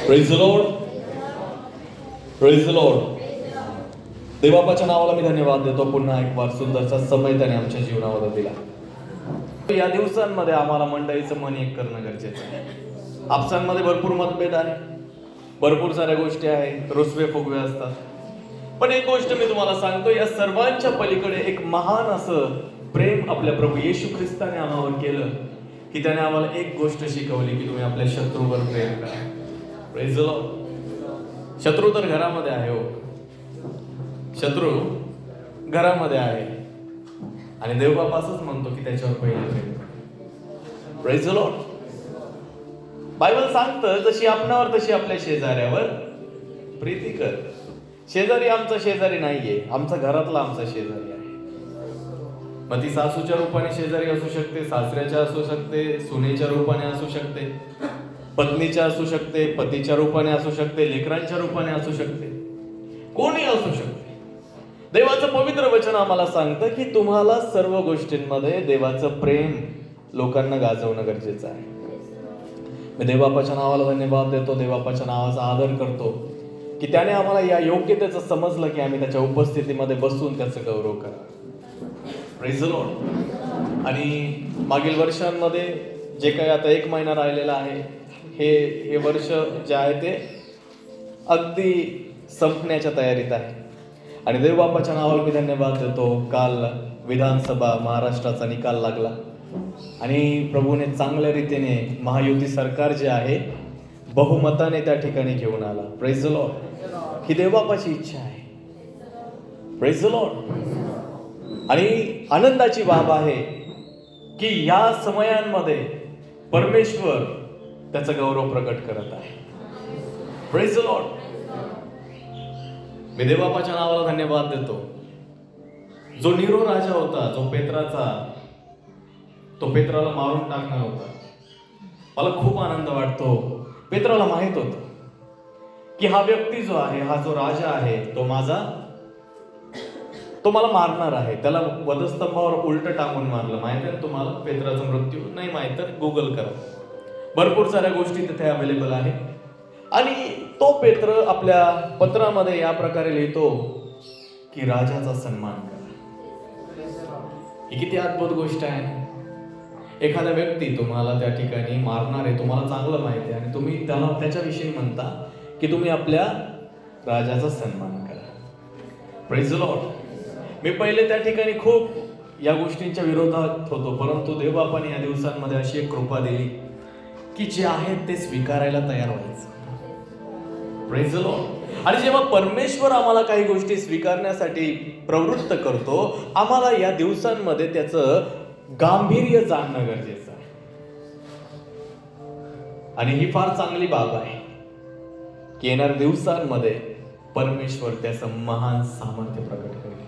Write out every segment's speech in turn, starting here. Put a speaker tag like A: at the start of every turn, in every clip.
A: Praise the Lord, praise the Lord. देवाच्या नावाला मी धन्यवाद देतो. पुन्हा एक वार सुंदरचा समय त्याने आमच्या जीवनावर दिला. या दिवसांमध्ये आम्हाला मंडळीचं मन एक करणं गरजेचं आहे. आपसांमध्ये भरपूर मतभेद आहे, भरपूर साऱ्या गोष्टी आहेत, रुसवे फुगवे असतात. पण एक गोष्ट मी तुम्हाला सांगतो, या सर्वांच्या पलीकडे एक महान असं प्रेम आपल्या प्रभू येशू ख्रिस्ताने आम्हावर केलं की त्याने आम्हाला एक गोष्ट शिकवली की तुम्ही आपल्या शत्रूवर प्रेम करा. Praise the Lord. शत्रू तर घरामध्ये आहे हो, शत्रू घरामध्ये आहे आणि देवबाप असंच म्हणतो की त्याच्यावर पहिले प्रेम करा. Praise the Lord. बायबल सांगतं जशी आपणावर तशी आपल्या शेजाऱ्यावर प्रीती कर. शेजारी आमचा शेजारी नाहीये, आमचा घरातला आमचा शेजारी आहे. मग ती सासूच्या रूपाने शेजारी असू शकते, सासऱ्याच्या असू शकते, सुनेच्या रूपाने असू शकते, पत्नीच्या असू शकते, पतीच्या रूपाने असू शकते, लेकरांच्या रूपाने असू शकते, कोणी असू शकते. देवाचं पवित्र वचन आम्हाला सांगतं की तुम्हाला सर्व गोष्टींमध्ये देवाचं प्रेम लोकांना गाजवणं गरजेचं आहे. मी देवबापाच्या नावाला धन्यवाद देतो, देवबापाच्या नावाचा आदर करतो की त्याने आम्हाला या योग्यतेचं समजलं की आम्ही त्याच्या उपस्थितीमध्ये बसून त्याचं गौरव करा. Praise the Lord. आणि मागील वर्षांमध्ये जे काही आता 1 महिना राहिलेला आहे, हे वर्ष जे आहे ते अगदी संपण्याच्या तयारीत आहे. आणि देवबापाच्या नावाला मी धन्यवाद देतो. काल विधानसभा महाराष्ट्राचा निकाल लागला आणि प्रभूने चांगल्या रीतीने महायुती सरकार जे आहे बहुमताने त्या ठिकाणी घेऊन आला. Praise the Lord. ही देवबापाची इच्छा आहे. Praise the Lord. आणि आनंदाची बाब आहे की या समयांमध्ये परमेश्वर त्याचा गौरव प्रकट करत आहे. Praise the Lord. मी देवबापाच्या नावाला धन्यवाद देतो. जो नीरो राजा होता, जो पेत्राला मारून टाकणार होता, मला खूप आनंद वाटतो. पेत्राला माहित होतं की हा व्यक्ती जो आहे, हा जो राजा आहे, तो मला मारणार आहे. त्याला वधस्तंभावर उलट टाकून मारलं. माहिती आहे तुम्हाला पेत्राचा मृत्यू? नाही माहित तर गुगल करा, भरपूर साऱ्या गोष्टी तिथे अवेलेबल आहे. आणि तो पेत्र आपल्या पत्रामध्ये या प्रकारे लिहितो की राजाचा सन्मान करा. ही किती अद्भुत गोष्ट आहे. एखादा व्यक्ती तुम्हाला त्या ठिकाणी मारणार आहे, तुम्हाला चांगलं माहिती आहे, आणि तुम्ही त्याच्याविषयी म्हणता की तुम्ही आपल्या राजाचा सन्मान करा. Praise the Lord. मी पहिले त्या ठिकाणी खूप या गोष्टींच्या विरोधात होतो, परंतु देवबापाने या दिवसांमध्ये अशी एक कृपा दिली की जे आहेत ते स्वीकारायला तयार व्हायचं. Praise the Lord. आणि जेव्हा परमेश्वर आम्हाला काही गोष्टी स्वीकारण्यासाठी प्रवृत्त करतो, आम्हाला या दिवसांमध्ये त्याचं गांभीर्य जाणणं गरजेचं आहे. आणि ही फार चांगली बाब आहे की येणाऱ्या दिवसांमध्ये परमेश्वर त्याचं महान सामर्थ्य प्रकट करेल.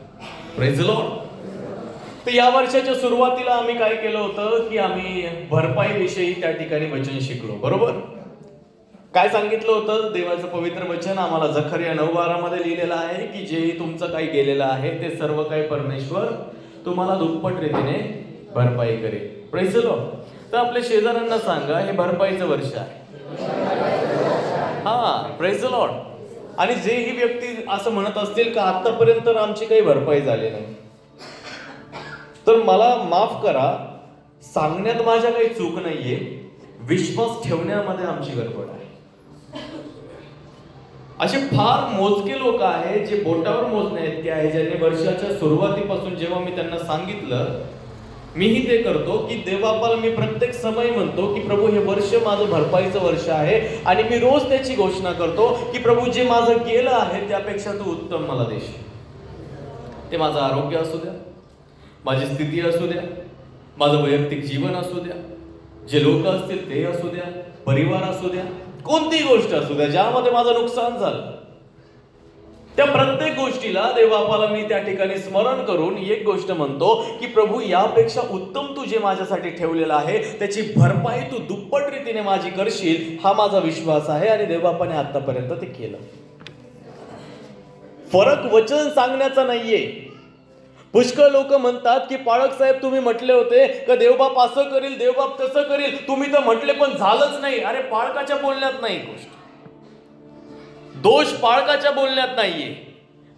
A: Praise the Lord. तर या वर्षाच्या सुरुवातीला आम्ही काय केलं होतं की आम्ही भरपाई विषयी त्या ठिकाणी वचन शिकलो. बरोबर. काय सांगितलं होतं? देवाचं पवित्र वचन आम्हाला जकरिया 9:12 लिहिलेलं आहे की जे तुमचं काही गेलेलं आहे ते सर्व काही परमेश्वर तुम्हाला दुप्पट रीतीने भरपाई करेल. Praise the Lord. तर आपल्या शेजाऱ्यांना सांगा, हे भरपाईचं वर्ष आहे. Praise the Lord. आणि जे ही व्यक्ती असं म्हणत असतील का आतापर्यंत आमची काही भरपाई झाली नाही, तर मला माफ करा, सांगण्यात माझ्या काही चूक नाहीये, विश्वास ठेवण्यामध्ये आमची गडबड आहे. असे फार मोजके लोक आहेत जे बोटावर मोजणे इतके आहे, ज्यांनी वर्षाच्या सुरुवातीपासून जेव्हा मी त्यांना सांगितलं, मीही ते करतो की देवबापाला मी प्रत्येक समय म्हणतो की प्रभू हे वर्ष माझं भरपाईचं वर्ष आहे. आणि मी रोज त्याची घोषणा करतो की प्रभू जे माझं गेलं आहे त्यापेक्षा तू उत्तम मला देशील. ते माझं आरोग्य असू द्या, माझी स्थिती असू द्या, माझं वैयक्तिक जीवन असू द्या, जे लोक असतील ते असू द्या, परिवार असू द्या, कोणतीही गोष्ट असू द्या ज्यामध्ये माझं नुकसान झालं, त्या प्रत्येक गोष्टीला देवबापाला मी त्या ठिकाणी स्मरण करून एक गोष्ट म्हणतो की प्रभू यापेक्षा उत्तम तू जे माझ्यासाठी ठेवलेलं आहे त्याची भरपाई तू दुप्पट रीतीने माझी करशील, हा माझा विश्वास आहे. आणि देवबापाने आतापर्यंत ते केलं. फरक वचन सांगण्याचा नाहीये. पुष्कळ लोक म्हणतात की पाळक साहेब तुम्ही म्हटले होते का देवबाप असं करील, देवबाप तसं करील, तुम्ही तर म्हटले पण झालंच नाही. अरे पाळकाच्या बोलण्यात नाही गोष्ट. दोष पाळकाच्या बोलण्यात नाहीये,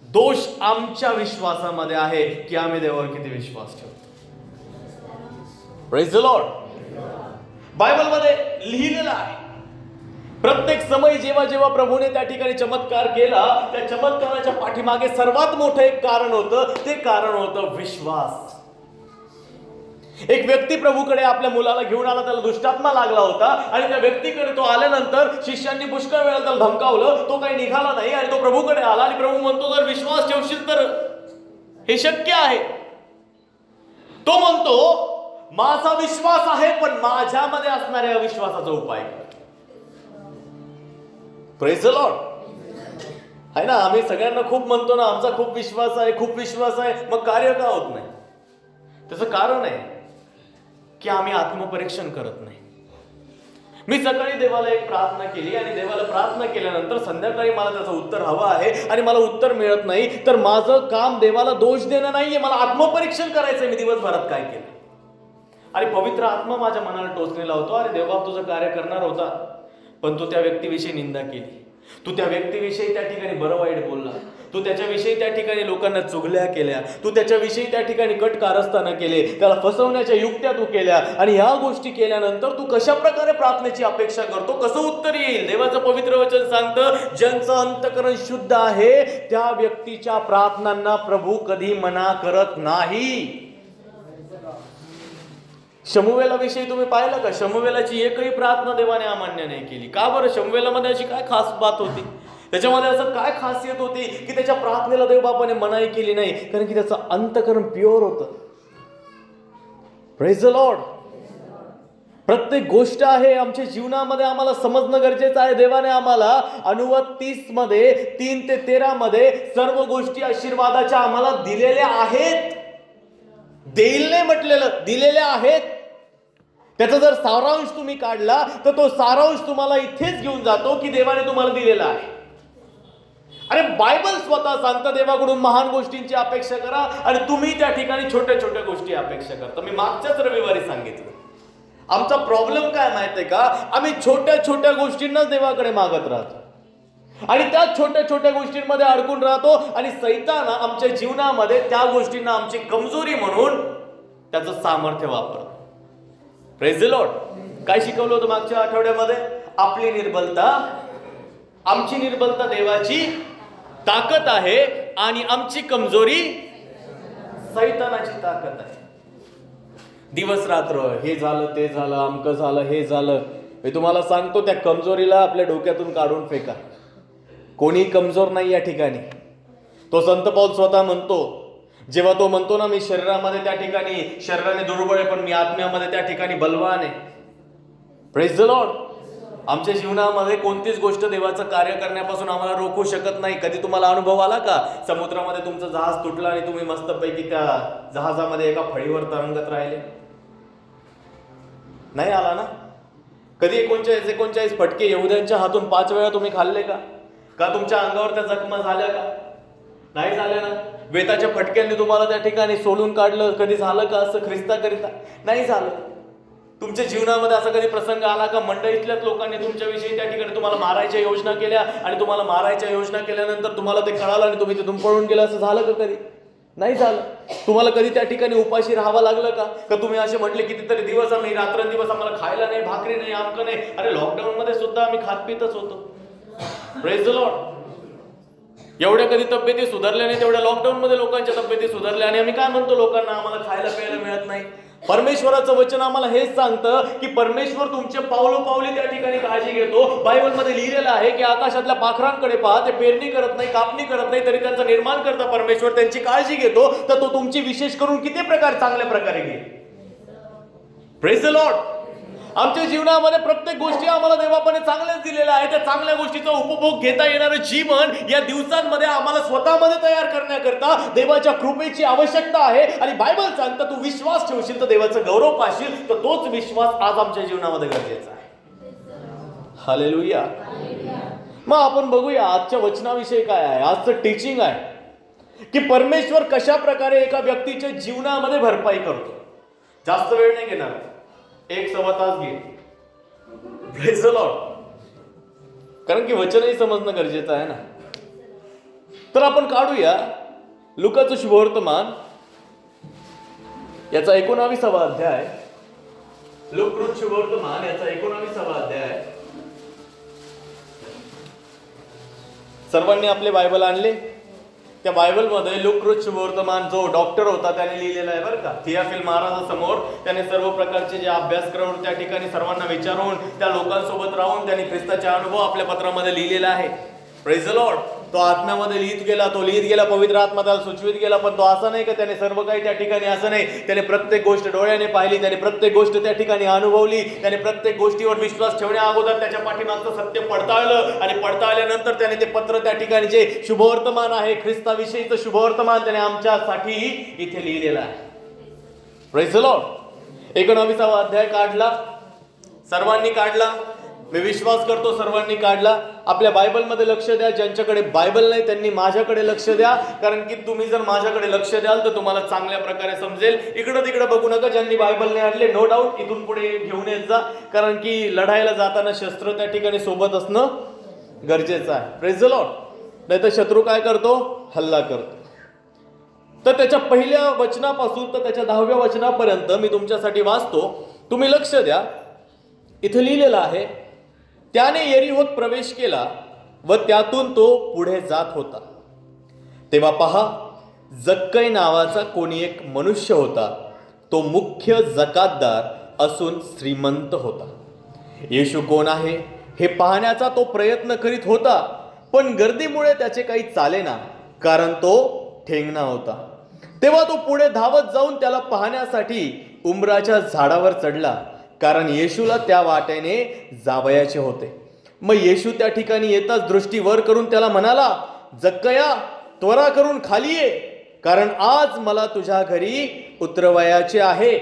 A: दोष आमच्या विश्वासामध्ये आहे की आम्ही देवावर किती विश्वास ठेवतो. Praise the Lord. बायबलमध्ये लिहिलेलं आहे, प्रत्येक समय जेव्हा जेव्हा प्रभूने त्या ठिकाणी चमत्कार केला, त्या चमत्काराच्या पाठीमागे सर्वात मोठं एक कारण होतं. ते कारण होतं विश्वास. एक व्यक्ती प्रभूकडे आपल्या मुलाला घेऊन आला, त्याला दुष्टात्मा लागला होता आणि त्या व्यक्तीकडे तो आल्यानंतर शिष्यांनी पुष्कळ वेळा त्याला धमकावलं, तो काही निघाला नाही आणि तो प्रभूकडे आला आणि प्रभू म्हणतो जर विश्वास ठेवशील तर हे शक्य आहे. तो म्हणतो माझा विश्वास आहे, पण माझ्यामध्ये असणाऱ्या अविश्वासाचा उपाय कर. Praise the Lord. आहे ना, आम्ही सगळ्यांना खूप म्हणतो ना आमचा खूप विश्वास आहे, खूप विश्वास आहे, मग कार्य का होत नाही? त्याचं कारण आहे की आम्ही आत्मपरीक्षण करत नाही. मी सकाळी देवाला एक प्रार्थना केली आणि देवाला प्रार्थना केल्यानंतर संध्याकाळी मला त्याचं उत्तर हवं आहे आणि मला उत्तर मिळत नाही, तर माझं काम देवाला दोष देणं नाहीये, मला आत्मपरीक्षण करायचंय मी दिवसभरात काय केलं. आणि पवित्र आत्मा माझ्या मनाला टोचणी लावतो, अरे देवा तुझं कार्य करणार होता, पण तू त्या व्यक्तीविषयी निंदा केली, तू त्या व्यक्तीविषयी त्या ठिकाणी बरं वाईट बोलला, तू त्याच्याविषयी त्या ठिकाणी लोकांना चुगल्या केल्या, तू त्याच्याविषयी त्या ठिकाणी कट कारस्थानं केले, त्याला फसवण्याच्या युक्त्या तू केल्या. आणि ह्या गोष्टी केल्यानंतर तू कशा प्रकारे प्रार्थनेची अपेक्षा करतो, कसं उत्तर येईल? देवाचं पवित्र वचन सांगतं, ज्यांचं अंतःकरण शुद्ध आहे त्या व्यक्तीच्या प्रार्थनांना प्रभू कधी मना करत नाही. शमूवेलाविषयी तुम्ही पाहिलं का? शमूवेलाची एकही प्रार्थना देवाने अमान्य नाही केली. का बरं? शमूवेलामध्ये अशी काय खास बात होती? त्याच्यामध्ये असं काय खासियत होती की त्याच्या प्रार्थनेला देवबापाने मनाई केली नाही? कारण की त्याचं अंतःकरण प्युअर होतं. Praise the Lord. प्रत्येक गोष्ट आहे आमच्या जीवनामध्ये आम्हाला समजणं गरजेचं आहे. देवाने आम्हाला अनुवाद 30 मध्ये 3 ते 13 मध्ये सर्व गोष्टी आशीर्वादाच्या आम्हाला दिलेल्या आहेत. देईल नाही म्हटलेलं, दिलेल्या आहेत. त्याचा जर सारांश तुम्ही काढला तर तो सारांश तुम्हाला इथेच घेऊन जातो की देवाने तुम्हाला दिलेला आहे. अरे बायबल स्वतः सांगतं देवाकडून महान गोष्टींची अपेक्षा करा आणि तुम्ही त्या ठिकाणी छोट्या छोट्या गोष्टी अपेक्षा करता. मी मागच्याच रविवारी सांगितलं, आमचा प्रॉब्लेम काय माहितीये का? आम्ही छोट्या छोट्या गोष्टींनाच देवाकडे मागत राहतो आणि त्या छोट्या छोट्या गोष्टींमध्ये अडकून राहतो आणि सैतान आमच्या जीवनामध्ये त्या गोष्टींना आमची कमजोरी म्हणून त्याचं सामर्थ्य वापरतो. Praise the Lord. काय शिकवलं होतं मागच्या आठवड्यामध्ये? आपली निर्बलता, आमची निर्बलता देवाची ताकद आहे आणि आमची कमजोरी सैतानाची ताकद आहे. दिवस रात्र हे झालं ते झालं अमकं झालं हे झालं, मी तुम्हाला सांगतो त्या कमजोरीला आपल्या डोक्यातून काढून फेका. कोणी कमजोर नाही या ठिकाणी. तो संत पौल स्वतः म्हणतो, जेव्हा तो म्हणतो ना मी शरीरामध्ये त्या ठिकाणी शरीराने दुर्बळ आहे पण मी आत्म्यामध्ये त्या ठिकाणी बलवान आहे. Praise the Lord. आमच्या जीवनामध्ये कोणतीच गोष्ट देवाचं कार्य करण्यापासून आम्हाला रोखू शकत नाही. कधी तुम्हाला अनुभव आला का? समुद्रामध्ये तुमचं जहाज तुटलं आणि तुम्ही मस्तपैकी त्या जहाजामध्ये एका फळीवर तरंगत राहिले? नाही आला ना? कधी 39 फटके यहुद्यांच्या हातून 5 वेळा तुम्ही खाल्ले का? का तुमच्या अंगावर त्या जखमा झाल्या का? नाही झाल्या ना? वेताच्या फटक्यांनी तुम्हाला त्या ठिकाणी सोडून काढलं, कधी झालं का असं ख्रिस्ताकरिता? नाही झालं. तुमच्या जीवनामध्ये असा कधी प्रसंग आला का मंडळीतल्याच लोकांनी तुमच्याविषयी त्या ठिकाणी तुम्हाला मारायच्या योजना केल्या आणि तुम्हाला मारायच्या योजना केल्यानंतर तुम्हाला ते कळालं आणि तुम्ही तिथून पळून गेला, असं झालं का कधी? नाही झालं. तुम्हाला कधी त्या ठिकाणी उपाशी राहावं लागलं का? का तुम्ही असे म्हटले कितीतरी दिवस आम्ही रात्रंदिवस आम्हाला खायला नाही, भाकरी नाही, आमकं नाही. अरे लॉकडाऊन मध्ये सुद्धा आम्ही खात पितच होतो. Praise the Lord. एवढ्या कधी तब्येती सुधारल्या नाही तेवढ्या लॉकडाऊन मध्ये लोकांच्या तब्येती सुधारल्या आणि आम्ही काय म्हणतो लोकांना आम्हाला खायला प्यायला मिळत नाही. परमेश्वराचं वचन आम्हाला हेच सांगतं की परमेश्वर तुमचे पावलोपावली त्या ठिकाणी काळजी घेतो. बायबलमध्ये लिहिलेलं आहे की आकाशातल्या पाखरांकडे पहा, ते पेरणी करत नाही, कापणी करत नाही, तरी त्यांचं निर्माण करता परमेश्वर त्यांची काळजी घेतो. तर तो तुमची विशेष करून किती चांगल्या प्रकारे घेईल. Praise the Lord. आमच्या जीवनामध्ये प्रत्येक गोष्टी आम्हाला देवापाने चांगल्याच दिलेल्या आहे. त्या चांगल्या गोष्टीचा उपभोग घेता येणारं जीवन या दिवसांमध्ये आम्हाला स्वतःमध्ये तयार करण्याकरता देवाच्या कृपेची आवश्यकता आहे. आणि बायबल सांगतं तू विश्वास ठेवशील तर देवाचं गौरव पाशील. तर तोच विश्वास आज आमच्या जीवनामध्ये गरजेचा आहे. हालेलुया. मग आपण बघूया आजच्या वचनाविषयी काय आहे. आजचं टीचिंग आहे की परमेश्वर कशा प्रकारे एका व्यक्तीच्या जीवनामध्ये भरपाई करतो. जास्त वेळ नाही घेणार, 1-1.25 तास घे. Praise the Lord. कारण की वचनही समजणं गरजेचं आहे ना. तर आपण काढूया लुकाचं शुभवर्तमान याचा 19वा अध्याय. लुक शुभवर्तमान याचा 19वा अध्याय. सर्वांनी आपले बायबल आणले. त्या बायबलमध्ये लुक शुभवर्तमान जो डॉक्टर होता त्याने लिहिलेला आहे बरं का. थियाफिल महाराजासमोर त्याने सर्व प्रकारचे जे अभ्यासक्रम त्या ठिकाणी सर्वांना विचारून त्या लोकांसोबत राहून त्यांनी ख्रिस्ताचे अनुभव आपल्या पत्रामध्ये लिहिलेला आहे. Praise the Lord. तो आत्म्यामध्ये लिहित गेला, पवित्र आत्मा त्याला सुचवित गेला. पण तो असं नाही का त्याने सर्व काही त्या ठिकाणी असं नाही. त्याने प्रत्येक गोष्ट डोळ्याने पाहिली, त्याने प्रत्येक गोष्ट त्या ठिकाणी अनुभवली, त्याने प्रत्येक गोष्टीवर विश्वास ठेवण्या अगोदर त्याच्या पाठीमागचं सत्य पडताळलं आणि पडताळल्यानंतर त्याने ते पत्र त्या ठिकाणी जे शुभवर्तमान आहे ख्रिस्ताविषयीचं शुभवर्तमान त्याने आमच्यासाठी इथे लिहिलेलं आहे. Praise the Lord. 19वा अध्याय काढला, सर्वांनी काढला. मी विश्वास करतो सर्वांनी काढला. आपल्या बायबलमध्ये लक्ष द्या. ज्यांच्याकडे बायबल नाही त्यांनी माझ्याकडे लक्ष द्या, कारण की तुम्ही जर माझ्याकडे लक्ष द्याल तर तुम्हाला चांगल्या प्रकारे समजेल. इकडं तिकडं बघू नका. ज्यांनी बायबल नाही आणले नो डाऊट इथून पुढे घेऊन येत जा, कारण की लढाईला जाताना शस्त्र त्या ठिकाणी सोबत असणं गरजेचं आहे. Praise the Lord. नाही तर शत्रू काय करतो? हल्ला करतो. तर त्याच्या पहिल्या वचनापासून तर त्याच्या 10व्या वचनापर्यंत मी तुमच्यासाठी वाचतो, तुम्ही लक्ष द्या. इथे लिहिलेलं आहे, त्याने यरीहोत प्रवेश केला व त्यातून तो पुढे जात होता. तेव्हा पहा, जक्कै नावाचा कोणी एक मनुष्य होता. तो मुख्य जकातदार असून श्रीमंत होता. येशू कोण आहे हे पाहण्याचा तो प्रयत्न करीत होता, पण गर्दीमुळे त्याचे काही चालेना, कारण तो ठेंगणा होता. तेव्हा तो पुढे धावत जाऊन त्याला पाहण्यासाठी उंबराच्या झाडावर चढला, कारण येशूला त्या वाटेने जावयाचे होते. मग येशू त्या ठिकाणी येताच दृष्टी वर करून त्याला म्हणाला, जक्कया, त्वरा करून खाली ये, कारण आज मला तुझ्या घरी उतरवायचे आहे.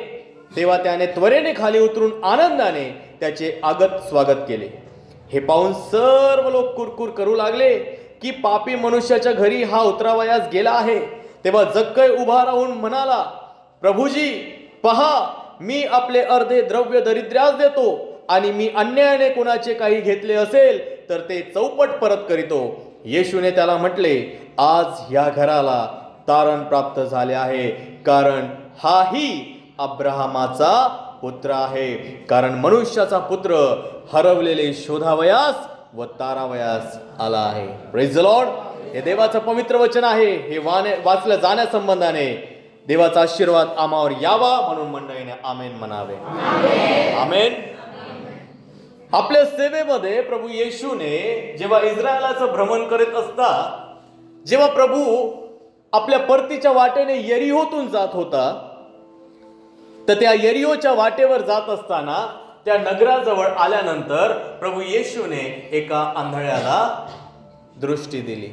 A: तेव्हा त्याने त्वरेने खाली उतरून आनंदाने त्याचे आगत स्वागत केले. हे पाहून सर्व लोक कुरकुर करू लागले की पापी मनुष्याच्या घरी हा उतरावयास गेला आहे. तेव्हा जक्कै उभा राहून म्हणाला, प्रभूजी पहा, मी आपले अर्धे द्रव्य दरिद्र्यास देतो, आणि मी अन्यायाने कोणाचे काही घेतले असेल तर ते चौपट परत करीतो. येशूने त्याला म्हटले, आज या घराला तारण प्राप्त झाले आहे, कारण हाही अब्राहमाचा पुत्र आहे. कारण मनुष्याचा पुत्र हरवलेले शोधावयास व तारावयास आला आहे. Praise the Lord. हे देवाचं पवित्र वचन आहे. हे वाचलं जाण्यासंबंधाने देवाचा आशीर्वाद आम्हावर यावा म्हणून मंडळीने आमेन म्हणावे. आमेन. आपल्या सेवेमध्ये प्रभू येशूने जेव्हा इस्रायलाचं भ्रमण करीत असता, जेव्हा प्रभू आपल्या परतीच्या वाटेने यरीहोतून जात होता, तर त्या यरीहोच्या वाटेवर जात असताना त्या नगराजवळ आल्यानंतर प्रभू येशूने एका आंधळ्याला दृष्टी दिली.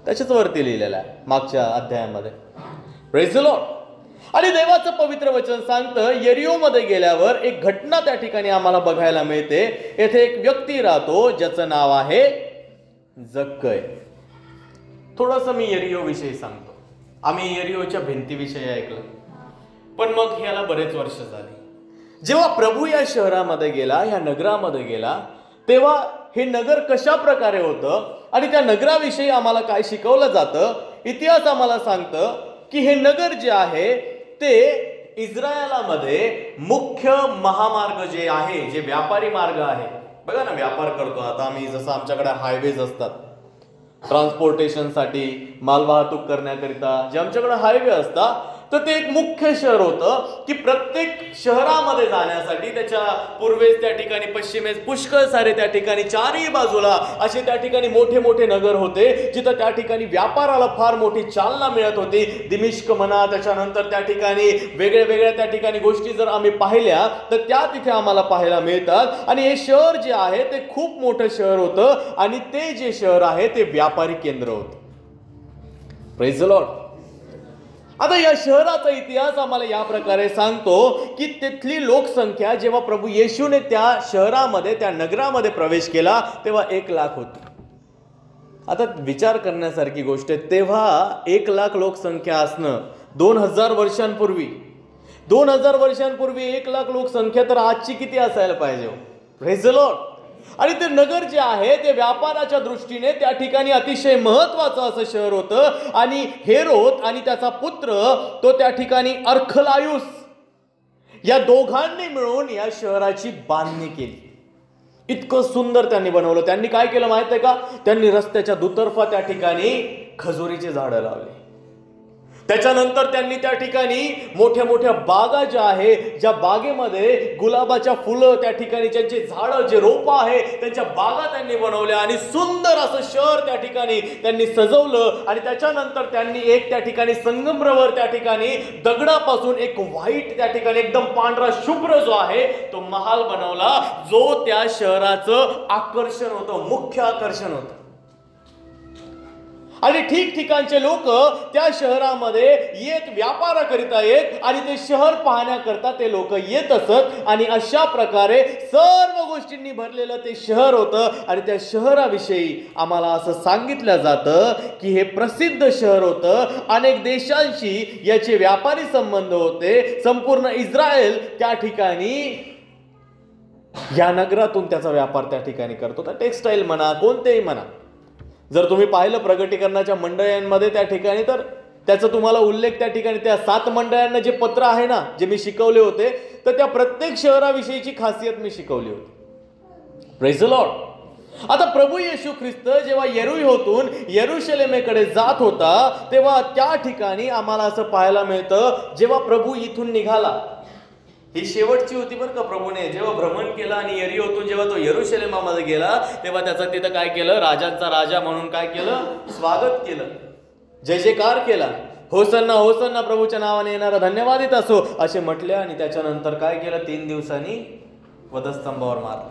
A: त्याच्याच वरती लिहिलेलं आहे मागच्या अध्यायामध्ये. Praise the Lord. आणि देवाचं पवित्र वचन सांगतं, यरीहोमध्ये गेल्यावर एक घटना त्या ठिकाणी आम्हाला बघायला मिळते. येथे एक व्यक्ती राहतो ज्याचं नाव आहे जक्कै. थोडंसं मी यरीहो विषयी सांगतो. आम्ही यरीहोच्या भिंतीविषयी ऐकलं, पण मग ह्याला बरेच वर्ष झाली. जेव्हा प्रभू या शहरामध्ये गेला, या नगरामध्ये गेला, तेव्हा हे नगर कशा प्रकारे होतं आणि त्या नगराविषयी आम्हाला काय शिकवलं जातं. इतिहास आम्हाला सांगतं की हे नगर जे आहे ते इस्रायलामध्ये मुख्य महामार्ग जे आहे, जे व्यापारी मार्ग आहे. बघा ना, व्यापार करतो आता आम्ही, जसं आमच्याकडे हायवेज असतात ट्रान्सपोर्टेशनसाठी, मालवाहतूक करण्याकरिता जे आमच्याकडे हायवे असतात, तर ते एक मुख्य शहर होतं की प्रत्येक शहरामध्ये जाण्यासाठी त्याच्या पूर्वेस त्या ठिकाणी, पश्चिमेस पुष्कळ सारे त्या ठिकाणी चारही बाजूला असे त्या ठिकाणी मोठे मोठे नगर होते, जिथं त्या ठिकाणी व्यापाराला फार मोठी चालना मिळत होती. दिमिश्क म्हणा, त्याच्यानंतर त्या ठिकाणी वेगळ्या वेगळ्या त्या ठिकाणी गोष्टी जर आम्ही पाहिल्या तर त्या तिथे आम्हाला पाहायला मिळतात. आणि हे शहर जे आहे ते खूप मोठं शहर होतं आणि ते जे शहर आहे ते व्यापारी केंद्र होतं. Praise the Lord. आता या शहराचा इतिहास आम्हाला या प्रकारे सांगतो की तिथली लोकसंख्या जेव्हा प्रभू येशूने त्या शहरामध्ये, त्या नगरामध्ये प्रवेश केला तेव्हा 1 लाख होती. आता विचार करण्यासारखी गोष्ट आहे, तेव्हा 1 लाख लोकसंख्या असणं 2000 वर्षांपूर्वी, 2000 वर्षांपूर्वी 1 लाख लोकसंख्या, तर आजची किती असायला पाहिजे. Praise the Lord. आणि ते नगर जे आहे ते व्यापाराच्या दृष्टीने त्या ठिकाणी अतिशय महत्वाचं असं शहर होतं. आणि हेरोद आणि त्याचा पुत्र तो त्या ठिकाणी अर्खलायुस या दोघांनी मिळून या शहराची बांधणी केली. इतकं सुंदर त्यांनी बनवलं. त्यांनी काय केलं माहित आहे का? त्यांनी रस्त्याच्या दुतर्फा त्या ठिकाणी खजुरीचे झाडं लावले. त्याच्यानंतर त्यांनी त्या ठिकाणी मोठ्या मोठ्या बागा ज्या आहे, ज्या बागेमध्ये गुलाबाच्या फुलं, त्या ठिकाणी ज्यांचे झाडं, जे रोपं आहे, त्यांच्या बागा त्यांनी बनवल्या आणि सुंदर असं शहर त्या ठिकाणी त्यांनी सजवलं. आणि त्याच्यानंतर त्यांनी एक त्या ठिकाणी संगमरवर त्या ठिकाणी दगडापासून एक व्हाईट त्या ठिकाणी एकदम पांढरा शुभ्र जो आहे तो महाल बनवला, जो त्या शहराचं आकर्षण होतं, मुख्य आकर्षण होतं. आणि ठिकठिकाणचे लोक त्या शहरामध्ये येत व्यापाराकरिता येत आणि ते शहर पाहण्याकरता ते लोक येत असत. आणि अशा प्रकारे सर्व गोष्टींनी भरलेलं ते शहर होतं. आणि त्या शहराविषयी आम्हाला असं सांगितलं जातं की हे प्रसिद्ध शहर होतं. अनेक देशांशी याचे व्यापारी संबंध होते. संपूर्ण इस्रायल त्या ठिकाणी या नगरातून त्याचा व्यापार त्या ठिकाणी करतो. तर टेक्सटाईल म्हणा, कोणतेही म्हणा. जर तुम्ही पाहिलं प्रगटीकरणाच्या मंडळांमध्ये त्या ठिकाणी, तर त्याचा तुम्हाला उल्लेख त्या ठिकाणी त्या 7 मंडळांना जे पत्र आहे ना, जे मी शिकवले होते, तर त्या प्रत्येक शहराविषयीची खासियत मी शिकवली होती. Praise the Lord. आता प्रभू येशू ख्रिस्त जेव्हा यरीहोतून यरूशलेमेकडे जात होता, तेव्हा त्या ठिकाणी आम्हाला असं पाहायला मिळतं, जेव्हा प्रभू इथून निघाला, ही शेवटची होती बरं का. प्रभूने जेव्हा भ्रमण केलं आणि यरीहोतून जेव्हा तो यरूशलेमामध्ये गेला, तेव्हा त्याचं तिथं काय केलं? राजांचा राजा म्हणून काय केलं? स्वागत केलं, जय जयकार केला. होसन्ना होसन्ना, प्रभूच्या नावाने येणारा धन्यवादित असो असे म्हटले. आणि त्याच्यानंतर काय केलं? 3 दिवसांनी वधस्तंभावर मारलं.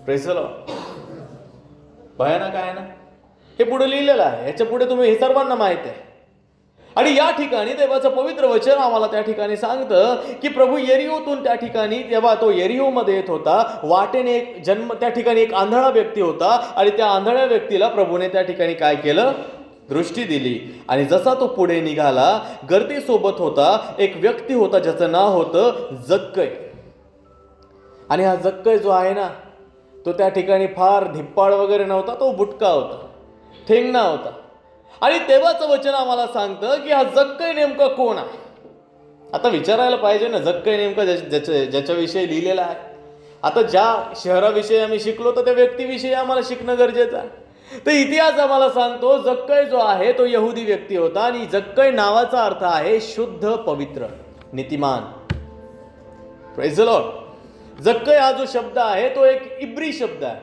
A: Praise the Lord. भयानक आहे ना. हे पुढे लिहिलेलं आहे, याच्या पुढे तुम्ही हे सर्वांना माहित आहे. आणि या ठिकाणी देवाचं पवित्र वचन आम्हाला त्या ठिकाणी सांगतं की प्रभू यरीहोतून त्या ठिकाणी, तेव्हा तो यरीहोमध्ये येत होता, वाटेने त्या ठिकाणी एक आंधळा व्यक्ती होता. आणि त्या आंधळ्या व्यक्तीला प्रभूने त्या ठिकाणी काय केलं? दृष्टी दिली. आणि जसा तो पुढे निघाला, गर्दीसोबत होता एक व्यक्ती होता ज्याचं नाव होतं जक्कय. आणि हा जक्कय जो आहे ना, तो त्या ठिकाणी फार धिप्पाड वगैरे नव्हता, तो बुटका होता, ठेंगणा होता. आणि तेव्हाचं वचन आम्हाला सांगतं की हा जक्कय नेमका कोण आहे? आता विचारायला पाहिजे ना, जक्कय नेमका ज्याच्याविषयी लिहिलेला आहे. आता ज्या शहराविषयी आम्ही शिकलो, तर त्या व्यक्तीविषयी आम्हाला शिकणं गरजेचं आहे. तर इतिहास आम्हाला सांगतो जक्कय जो आहे तो यहुदी व्यक्ती होता. आणि जक्कय नावाचा अर्थ आहे शुद्ध, पवित्र, नीतिमान. Praise the Lord. जक्कय हा जो शब्द आहे तो एक इब्री शब्द आहे.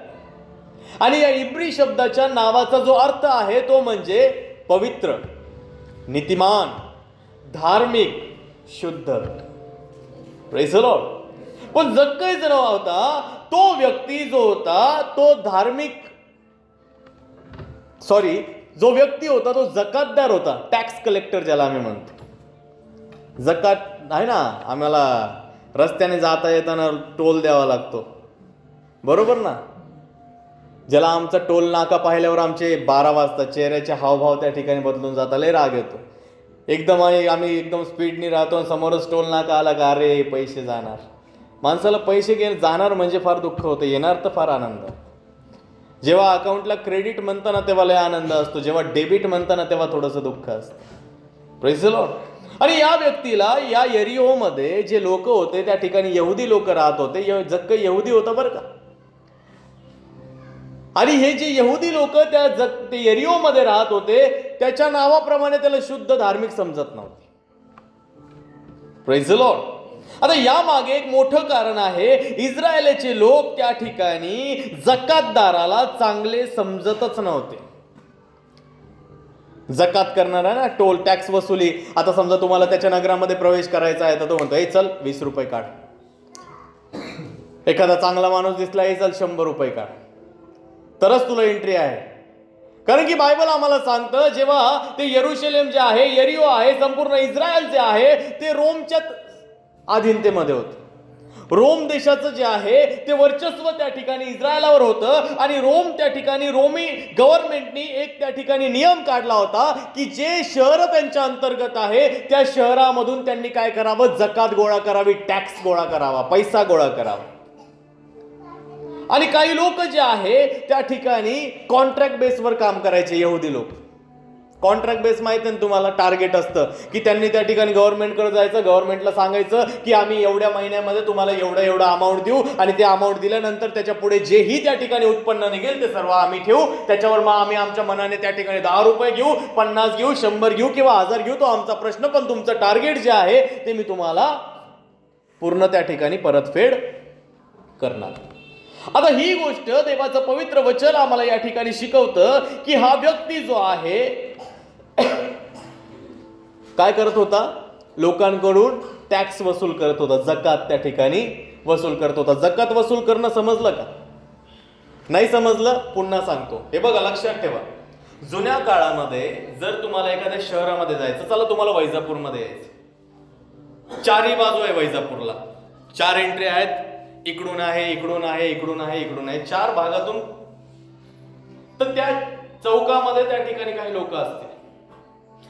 A: आणि या इब्री शब्दाच्या नावाचा जो अर्थ आहे तो म्हणजे पवित्र, नीतिमान, धार्मिक, शुद्ध. Praise the Lord. पण जक्कय जो नाव होता, तो व्यक्ती जो होता तो धार्मिक, जो व्यक्ती होता तो जकातदार होता, टॅक्स कलेक्टर ज्याला आम्ही म्हणतो. जकात आहे ना, आम्हाला रस्त्याने जाता येताना टोल द्यावा लागतो, बरोबर ना? ज्याला आमचा टोल नाका पाहिल्यावर आमचे 12 वाजता चेहऱ्याचे हावभाव त्या ठिकाणी बदलून जातात, लय राग येतो. एकदम आम्ही एकदम स्पीडनी राहतो आणि समोरच टोल नाका आला का अरे पैसे जाणार. माणसाला पैसे जाणार म्हणजे फार दुःख होतं, येणार तर फार आनंद. जेव्हा अकाउंटला क्रेडिट म्हणताना तेव्हा लय आनंद असतो, जेव्हा डेबिट म्हणताना तेव्हा थोडंसं दुःख असतं. Praise the Lord. आणि या व्यक्तीला या यरीहोमध्ये जे लोक होते त्या ठिकाणी यहुदी लोक राहत होते. जक्कय यहुदी होता बरं का. आणि हे जे यहुदी लोक ते यरीहोमध्ये राहत होते, त्याच्या नावाप्रमाणे त्याला शुद्ध, धार्मिक समजत नव्हते. Praise the Lord. आता या मागे एक मोठं कारण आहे. इस्रायलचे लोक त्या ठिकाणी जकातदाराला चांगले समजतच नव्हते. जकात करणारा ना, टोल टॅक्स वसुली. आता समजा तुम्हाला त्याच्या नगरामध्ये प्रवेश करायचा आहे, तर तो म्हणतो, हे चल 20 रुपये काढ. एखादा चांगला माणूस दिसला, हे चल 100 रुपये काढ, तरच तुला एंट्री आहे. कारण की बायबल आम्हाला सांगतं, जेव्हा ते यरूशलेम जे आहे, यरीहो आहे, संपूर्ण इस्रायल जे आहे ते रोमच्या अधीनतेमध्ये होतं. रोम देशाचं जे आहे ते वर्चस्व त्या ठिकाणी इस्रायलावर होतं. आणि रोम त्या ठिकाणी, रोमी गव्हर्नमेंटनी एक त्या ठिकाणी नियम काढला होता की जे शहर त्यांच्या अंतर्गत आहे त्या शहरामधून त्यांनी काय करावं? जकात गोळा करावी, टॅक्स गोळा करावा, पैसा गोळा करावा. आणि काही लोक जे आहे त्या ठिकाणी कॉन्ट्रॅक्ट बेसवर काम करायचे. यहुदी लोक कॉन्ट्रॅक्ट बेस माहिती आहे ना तुम्हाला, टार्गेट असतं की त्यांनी त्या ठिकाणी गव्हर्नमेंटकडे जायचं, गव्हर्नमेंटला सांगायचं की आम्ही एवढ्या महिन्यामध्ये तुम्हाला एवढा अमाऊंट देऊ आणि ते अमाऊंट दिल्यानंतर त्याच्या पुढे जेही त्या ठिकाणी उत्पन्न निघेल ते सर्व आम्ही ठेवू, त्याच्यावर मग आम्ही आमच्या मनाने त्या ठिकाणी 10 रुपये घेऊ, 50 घेऊ, 100 घेऊ किंवा 1000 घेऊ, तो आमचा प्रश्न, पण तुमचं टार्गेट जे आहे ते मी तुम्हाला पूर्ण त्या ठिकाणी परतफेड करणार. आता ही गोष्ट देवाचं पवित्र वचन आम्हाला या ठिकाणी शिकवतं की हा व्यक्ती जो आहे काय करत होता, लोकांकडून टॅक्स वसूल करत होता, जकात त्या ठिकाणी वसूल करत होता. जकात वसूल करणं समजलं का? नाही समजलं? पुन्हा सांगतो. हे बघा, लक्षात ठेवा, जुन्या काळामध्ये जर तुम्हाला एखाद्या शहरामध्ये जायचं, चला तुम्हाला वैजापूरमध्ये यायचं, चारही बाजू आहे वैजापूरला, 4 एंट्री आहेत, इकडून आहे, इकडून आहे, इकडून आहे, इकडून आहे, 4 भागातून. तर त्या चौकामध्ये त्या ठिकाणी काही लोक असतील,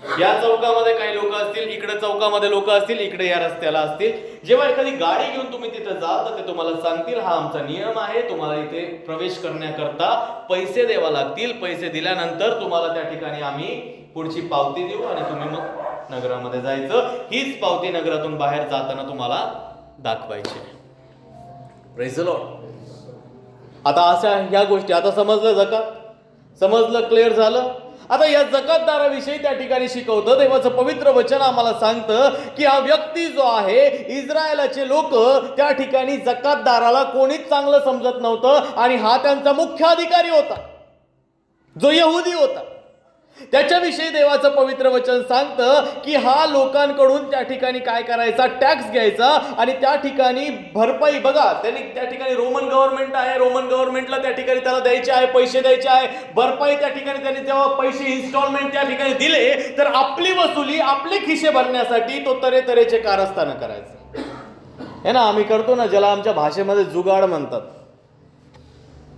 A: या चौकामध्ये काही लोक असतील, इकडे चौकामध्ये लोक असतील, इकडे या रस्त्याला असतील. जेव्हा एखादी गाडी घेऊन तुम्ही तिथे जाल तर ते तुम्हाला सांगतील हा आमचा नियम आहे, तुम्हाला इथे प्रवेश करण्याकरता पैसे द्यावा लागतील, पैसे दिल्यानंतर तुम्हाला त्या ठिकाणी आम्ही पुढची पावती देऊ आणि तुम्ही मग नगरामध्ये जायचं. हीच पावती नगरातून बाहेर जाताना तुम्हाला दाखवायची. Praise the Lord. आता अशा ह्या गोष्टी, आता समजलं, जकात समजलं, क्लिअर झालं. आता या जकातदाराविषयी त्या ठिकाणी शिकवतं देवाचं पवित्र वचन, आम्हाला सांगतं की हा व्यक्ती जो आहे, इस्रायलाचे लोक त्या ठिकाणी जकातदाराला कोणीच चांगलं समजत नव्हतं आणि हा त्यांचा मुख्य अधिकारी होता जो यहुदी होता. त्याच्याविषयी देवाचं पवित्र वचन सांगतं की हा लोकांकडून त्या ठिकाणी काय करायचा, टॅक्स घ्यायचा आणि त्या ठिकाणी भरपाई. बघा, त्यांनी त्या ठिकाणी रोमन गव्हर्नमेंट आहे, रोमन गव्हर्नमेंटला त्या ठिकाणी त्याला द्यायचे आहे, पैसे द्यायचे आहे, भरपाई त्या ठिकाणी त्यांनी तेव्हा पैसे इन्स्टॉलमेंट त्या ठिकाणी दिले तर आपली वसुली, आपले खिशे भरण्यासाठी तो तऱ्हेतऱ्हेचे कारस्थानं करायचं. हे ना, आम्ही करतो ना, ज्याला आमच्या भाषेमध्ये जुगाड म्हणतात.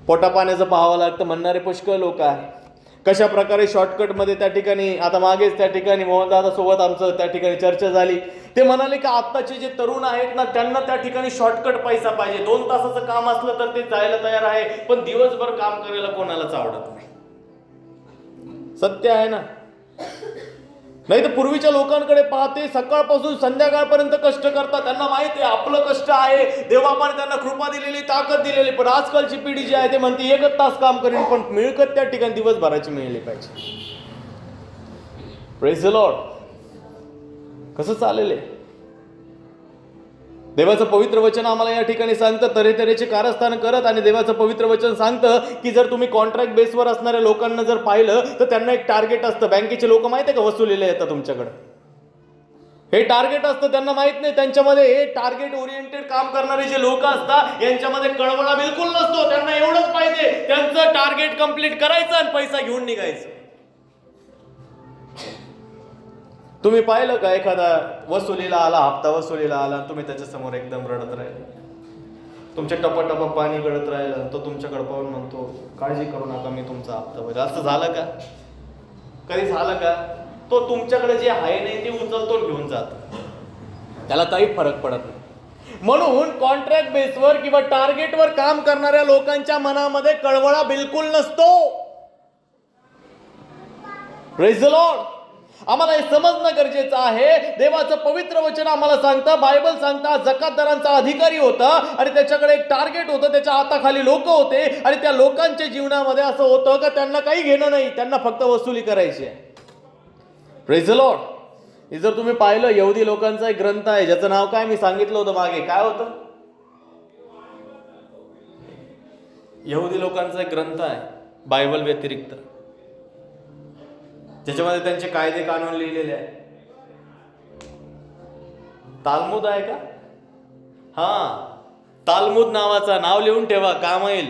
A: पोटापाण्याचं पाहावं लागतं म्हणणारे पुष्कळ लोक आहे. कशा प्रकारे शॉर्टकटमध्ये त्या ठिकाणी, आता मागेच त्या ठिकाणी मोहनदादा सोबत आमचं त्या ठिकाणी चर्चा झाली, ते म्हणाले की आत्ताचे जे तरुण आहेत ना, त्यांना त्या ठिकाणी शॉर्टकट पैसा पाहिजे. 2 तासाचं काम असलं तर ते जायला तयार आहे, पण दिवसभर काम करायला कोणालाच आवडत नाही. सत्य आहे ना? नाही तर पूर्वीच्या लोकांकडे पाहते, सकाळपासून संध्याकाळपर्यंत कष्ट करतात, त्यांना माहिती आहे आपलं कष्ट आहे, देवापाने त्यांना कृपा दिलेली, ताकद दिलेली. पण आजकालची पिढी जी आहे ते म्हणते 1 तास काम करेन, पण मिळकत त्या ठिकाणी दिवसभराची मिळली पाहिजे. Praise the Lord. कसं चालेल? देवाचं पवित्र वचन आम्हाला या ठिकाणी सांगतं तऱ्हेतऱ्हेचे कारस्थान करत, आणि देवाचं पवित्र वचन सांगतं की जर तुम्ही कॉन्ट्रॅक्ट बेसवर असणाऱ्या लोकांना जर पाहिलं तर त्यांना एक टार्गेट असतं. बँकेचे लोक माहिती आहे का, वसुलीला येतात तुमच्याकडे, हे टार्गेट असतं. त्यांना माहित नाही, त्यांच्यामध्ये हे टार्गेट ओरिएंटेड काम करणारे जे लोक असतात यांच्यामध्ये कळवळा बिलकुल नसतो. त्यांना एवढंच पाहिजे, त्यांचं टार्गेट कंप्लीट करायचं आणि पैसा घेऊन निघायचं. तुम्ही पाहिलं का, एखादा वसुलीला आला, हप्ता वसुलीला आला, तुम्ही त्याच्या समोर एकदम रडत राहिले, तुमच्या टप पाणी गळत राहिलं, तो तुमच्याकडे पाहून म्हणतो काळजी करू नका, मी तुमचा हप्ता भरेल. असं झालं का? कधी झालं का? तो तुमच्याकडे जे आहे नाही ते उचलतो घेऊन जात, त्याला काही फरक पडत नाही. म्हणून कॉन्ट्रॅक्ट बेसवर किंवा टार्गेटवर काम करणाऱ्या लोकांच्या मनामध्ये कळवळा बिलकुल नसतो. Praise the Lord. आम्हाला हे समजणं गरजेचं आहे. देवाचं पवित्र वचन आम्हाला सांगतं, बायबल सांगता जकातदारांचा अधिकारी होता आणि त्याच्याकडे एक टार्गेट होतं, त्याच्या हाताखाली लोक होते आणि त्या लोकांच्या जीवनामध्ये असं होतं का त्यांना काही घेणं नाही, त्यांना फक्त वसुली करायची आहे. Praise the Lord. हे जर तुम्ही पाहिलं, यहुदी लोकांचा एक ग्रंथ आहे ज्याचं नाव काय मी सांगितलं होतं मागे, काय होतं? यहुदी लोकांचा एक ग्रंथ आहे बायबल व्यतिरिक्त, ज्याच्यामध्ये त्यांचे कायदे कानून लिहिलेले आहे. तालमुद आहे का? हा, तालमुद नावाचा, नाव लिहून ठेवा, काम येईल.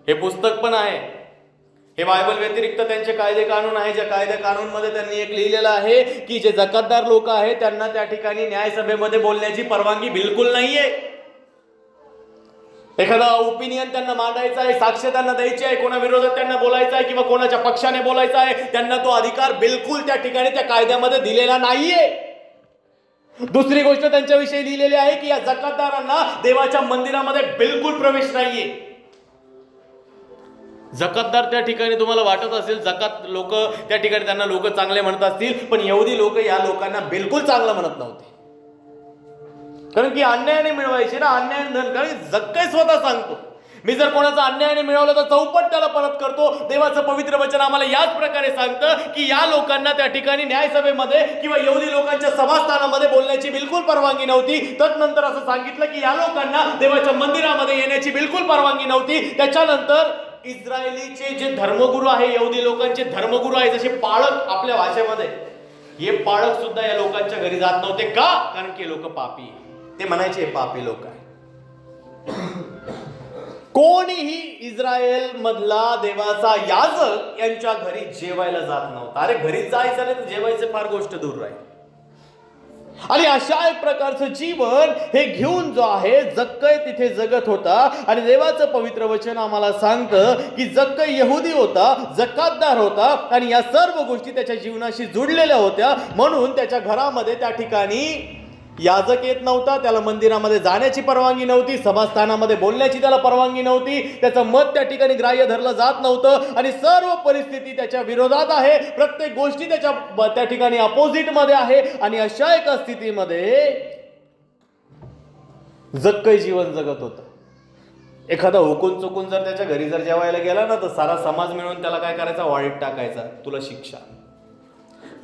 A: हे पुस्तक पण आहे. हे बायबल व्यतिरिक्त त्यांचे कायदे कानून आहे, ज्या कायदे कानून मध्ये त्यांनी एक लिहिलेलं आहे की जे जकातदार लोक आहेत त्यांना त्या ठिकाणी न्यायसभेमध्ये बोलण्याची परवानगी बिलकुल नाहीये. एखादा ओपिनियन त्यांना मांडायचा आहे, साक्ष त्यांना द्यायची आहे, कोणा विरोधात त्यांना बोलायचं आहे किंवा कोणाच्या पक्षाने बोलायचं आहे, त्यांना तो अधिकार बिलकुल त्या ठिकाणी त्या कायद्यामध्ये दिलेला नाहीये. दुसरी गोष्ट त्यांच्याविषयी लिहिलेली आहे की या जकातदारांना देवाच्या मंदिरामध्ये बिलकुल प्रवेश नाहीये. जकातदार त्या ठिकाणी तुम्हाला वाटत असेल जकात लोक त्या ठिकाणी त्यांना लोक चांगले म्हणत असतील, पण यहुदी लोक या लोकांना बिलकुल चांगलं म्हणत नव्हते. कारण की अन्यायाने मिळवायचे ना, अन्यायाने धन. कारण जक्कई स्वतः सांगतो, मी जर कोणाचा अन्यायाने मिळवलं तर चौपट त्याला परत करतो. देवाचं पवित्र वचन आम्हाला याच प्रकारे सांगतं की या लोकांना त्या ठिकाणी न्यायसभेमध्ये किंवा यहुदी लोकांच्या सभास्थानामध्ये बोलण्याची बिलकुल परवानगी नव्हती. तदनंतर असं सांगितलं की या लोकांना देवाच्या मंदिरामध्ये येण्याची बिलकुल परवानगी नव्हती. त्याच्यानंतर इस्रायलीचे जे धर्मगुरू आहे, यहुदी लोकांचे धर्मगुरू आहे, जसे पाळक आपल्या भाषेमध्ये, हे पाळक सुद्धा या लोकांच्या घरी जात नव्हते. का? कारण की लोक पापी, ते म्हणायचे पापी लोक आहे. कोणीही इस्रायल मधला देवाचा याजक यांच्या घरी जेवायला जात नव्हता. अरे घरी जायचं नाही तर जेवायचं फार गोष्ट दूर राहील. आणि अशा एक प्रकारचं जीवन हे घेऊन जो आहे जक्कई तिथे जगत होता. आणि देवाचं पवित्र वचन आम्हाला सांगतं की जक्कई यहुदी होता, जकातदार होता, आणि या सर्व गोष्टी त्याच्या जीवनाशी जुडलेल्या होत्या. म्हणून त्याच्या घरामध्ये त्या ठिकाणी याजक येत नव्हता, त्याला मंदिरामध्ये जाण्याची परवानगी नव्हती, सभास्थानामध्ये बोलण्याची त्याला परवानगी नव्हती, त्याचं मत त्या ठिकाणी ग्राह्य धरलं जात नव्हतं. आणि सर्व परिस्थिती त्याच्या विरोधात आहे, प्रत्येक गोष्टी त्या ठिकाणी अपोजिट मध्ये आहे. आणि अशा एका स्थितीमध्ये जक्कई जीवन जगत होता. एखादा हुकून चुकून जर त्याच्या घरी जर जेवायला गेला ना, तर सारा समाज मिळून त्याला काय करायचा, वाळीत टाकायचा, तुला शिक्षा,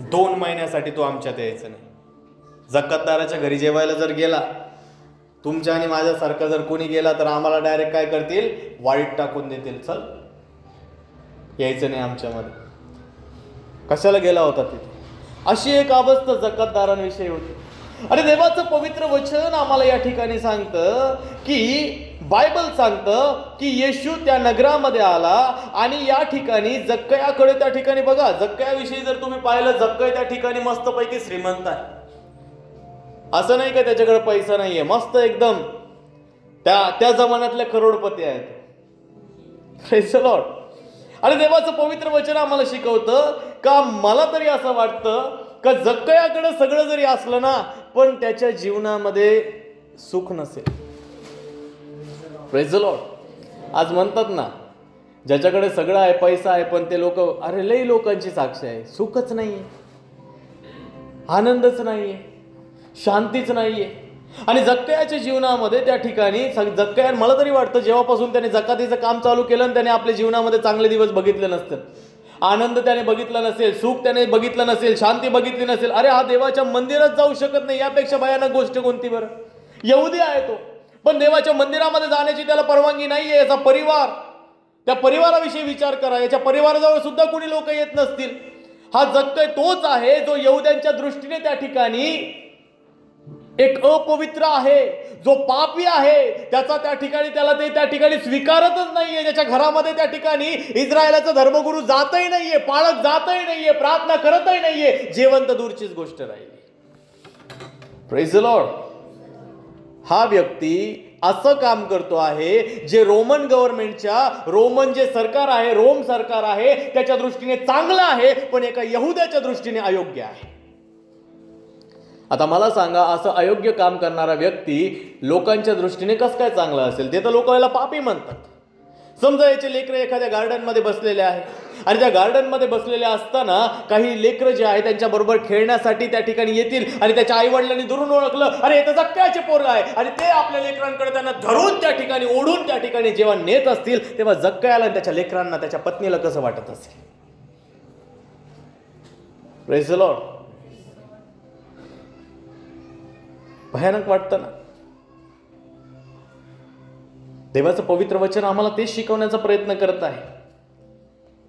A: 2 महिन्यासाठी तू आमच्यात यायचं नाही. जकातदाराच्या घरी जेवायला जर गेला, तुमच्या आणि माझ्यासारखा जर कोणी गेला, तर आम्हाला डायरेक्ट काय करतील, वाळीत टाकून देतील, चल यायचं नाही आमच्यामध्ये. कशाला गेला होता तिथे? अशी एक अवस्था जकातदारांविषयी होती. आणि देवाचं पवित्र वचन आम्हाला या ठिकाणी सांगतं की बायबल सांगतं की येशू त्या नगरामध्ये आला आणि या ठिकाणी जक्कयाकडे, त्या ठिकाणी बघा, जक्कयाविषयी जर तुम्ही पाहिलं, जक्कई त्या ठिकाणी मस्तपैकी श्रीमंत आहे. असं नाही का त्याच्याकडे पैसा नाहीये, मस्त एकदम त्या जमान्यातले करोडपती आहेत. Praise the Lord. आणि देवाचं पवित्र वचन आम्हाला शिकवतं का, मला तरी असं वाटतं का जक्कयाकडे सगळं जरी असलं ना, पण त्याच्या जीवनामध्ये सुख नसेल. Praise the Lord. आज म्हणतात ना, ज्याच्याकडे सगळं आहे, पैसा आहे, पण ते लोक, अरे लई लोकांची साक्ष आहे, सुखच नाहीये, आनंदच नाहीये, शांतीच नाहीये. आणि जक्कयाच्या जीवनामध्ये त्या ठिकाणी जक्कया, मला तरी वाटतं जेव्हापासून त्याने जकातीचं काम चालू केलं आणि त्याने आपल्या जीवनामध्ये चांगले दिवस बघितले नसतील, आनंद त्याने बघितला नसेल, सुख त्याने बघितलं नसेल, शांती बघितली नसेल. अरे हा देवाच्या मंदिरात जाऊ शकत नाही, यापेक्षा भयानक गोष्ट कोणती बरं? यहुदी आहे तो, पण देवाच्या मंदिरामध्ये जाण्याची त्याला परवानगी नाहीये. याचा परिवार, त्या परिवाराविषयी विचार करा, याच्या परिवाराजवळ सुद्धा कोणी लोक येत नसतील. हा जक्कई तोच आहे जो यहुद्यांच्या दृष्टीने त्या ठिकाणी एक अपवित्र आहे, जो पापी आहे. त्याचा त्या ठिकाणी त्याला ते त्या ठिकाणी स्वीकारतच नाहीये. त्याच्या घरामध्ये त्या ठिकाणी इस्रायलाचा धर्मगुरू जातही नाहीये, पाळक जातही नाहीये, प्रार्थना करतही नाहीये, जेवण तर दूरचीच गोष्ट राहिली. Praise the Lord. हा व्यक्ती असं काम करतो आहे जे रोमन गव्हर्नमेंटच्या, रोमन जे सरकार आहे, रोम सरकार आहे, त्याच्या दृष्टीने चांगलं आहे, पण एका यहुद्याच्या दृष्टीने अयोग्य आहे. आता मला सांगा, असं अयोग्य काम करणारा व्यक्ती लोकांच्या दृष्टीने कसं काय चांगला असेल? ते तर लोक याला पापी म्हणतात. समजा याचे लेकरं एखाद्या गार्डनमध्ये बसलेले आहे आणि त्या गार्डनमध्ये बसलेले असताना काही लेकरं जे आहे त्यांच्या बरोबर खेळण्यासाठी त्या ठिकाणी येतील आणि त्याच्या आई वडिलांनी दुरून ओळखलं, अरे हे तर जक्कयाचे पोरं आहे, आणि ते आपल्या लेकरांकडे त्यांना धरून त्या ठिकाणी ओढून त्या ठिकाणी जेव्हा नेत असतील, तेव्हा जक्कयाला त्याच्या लेकरांना, त्याच्या पत्नीला कसं वाटत असेल? Praise the Lord. भयानक वाटतं ना. देवाचं पवित्र वचन आम्हाला तेच शिकवण्याचा प्रयत्न करत आहे.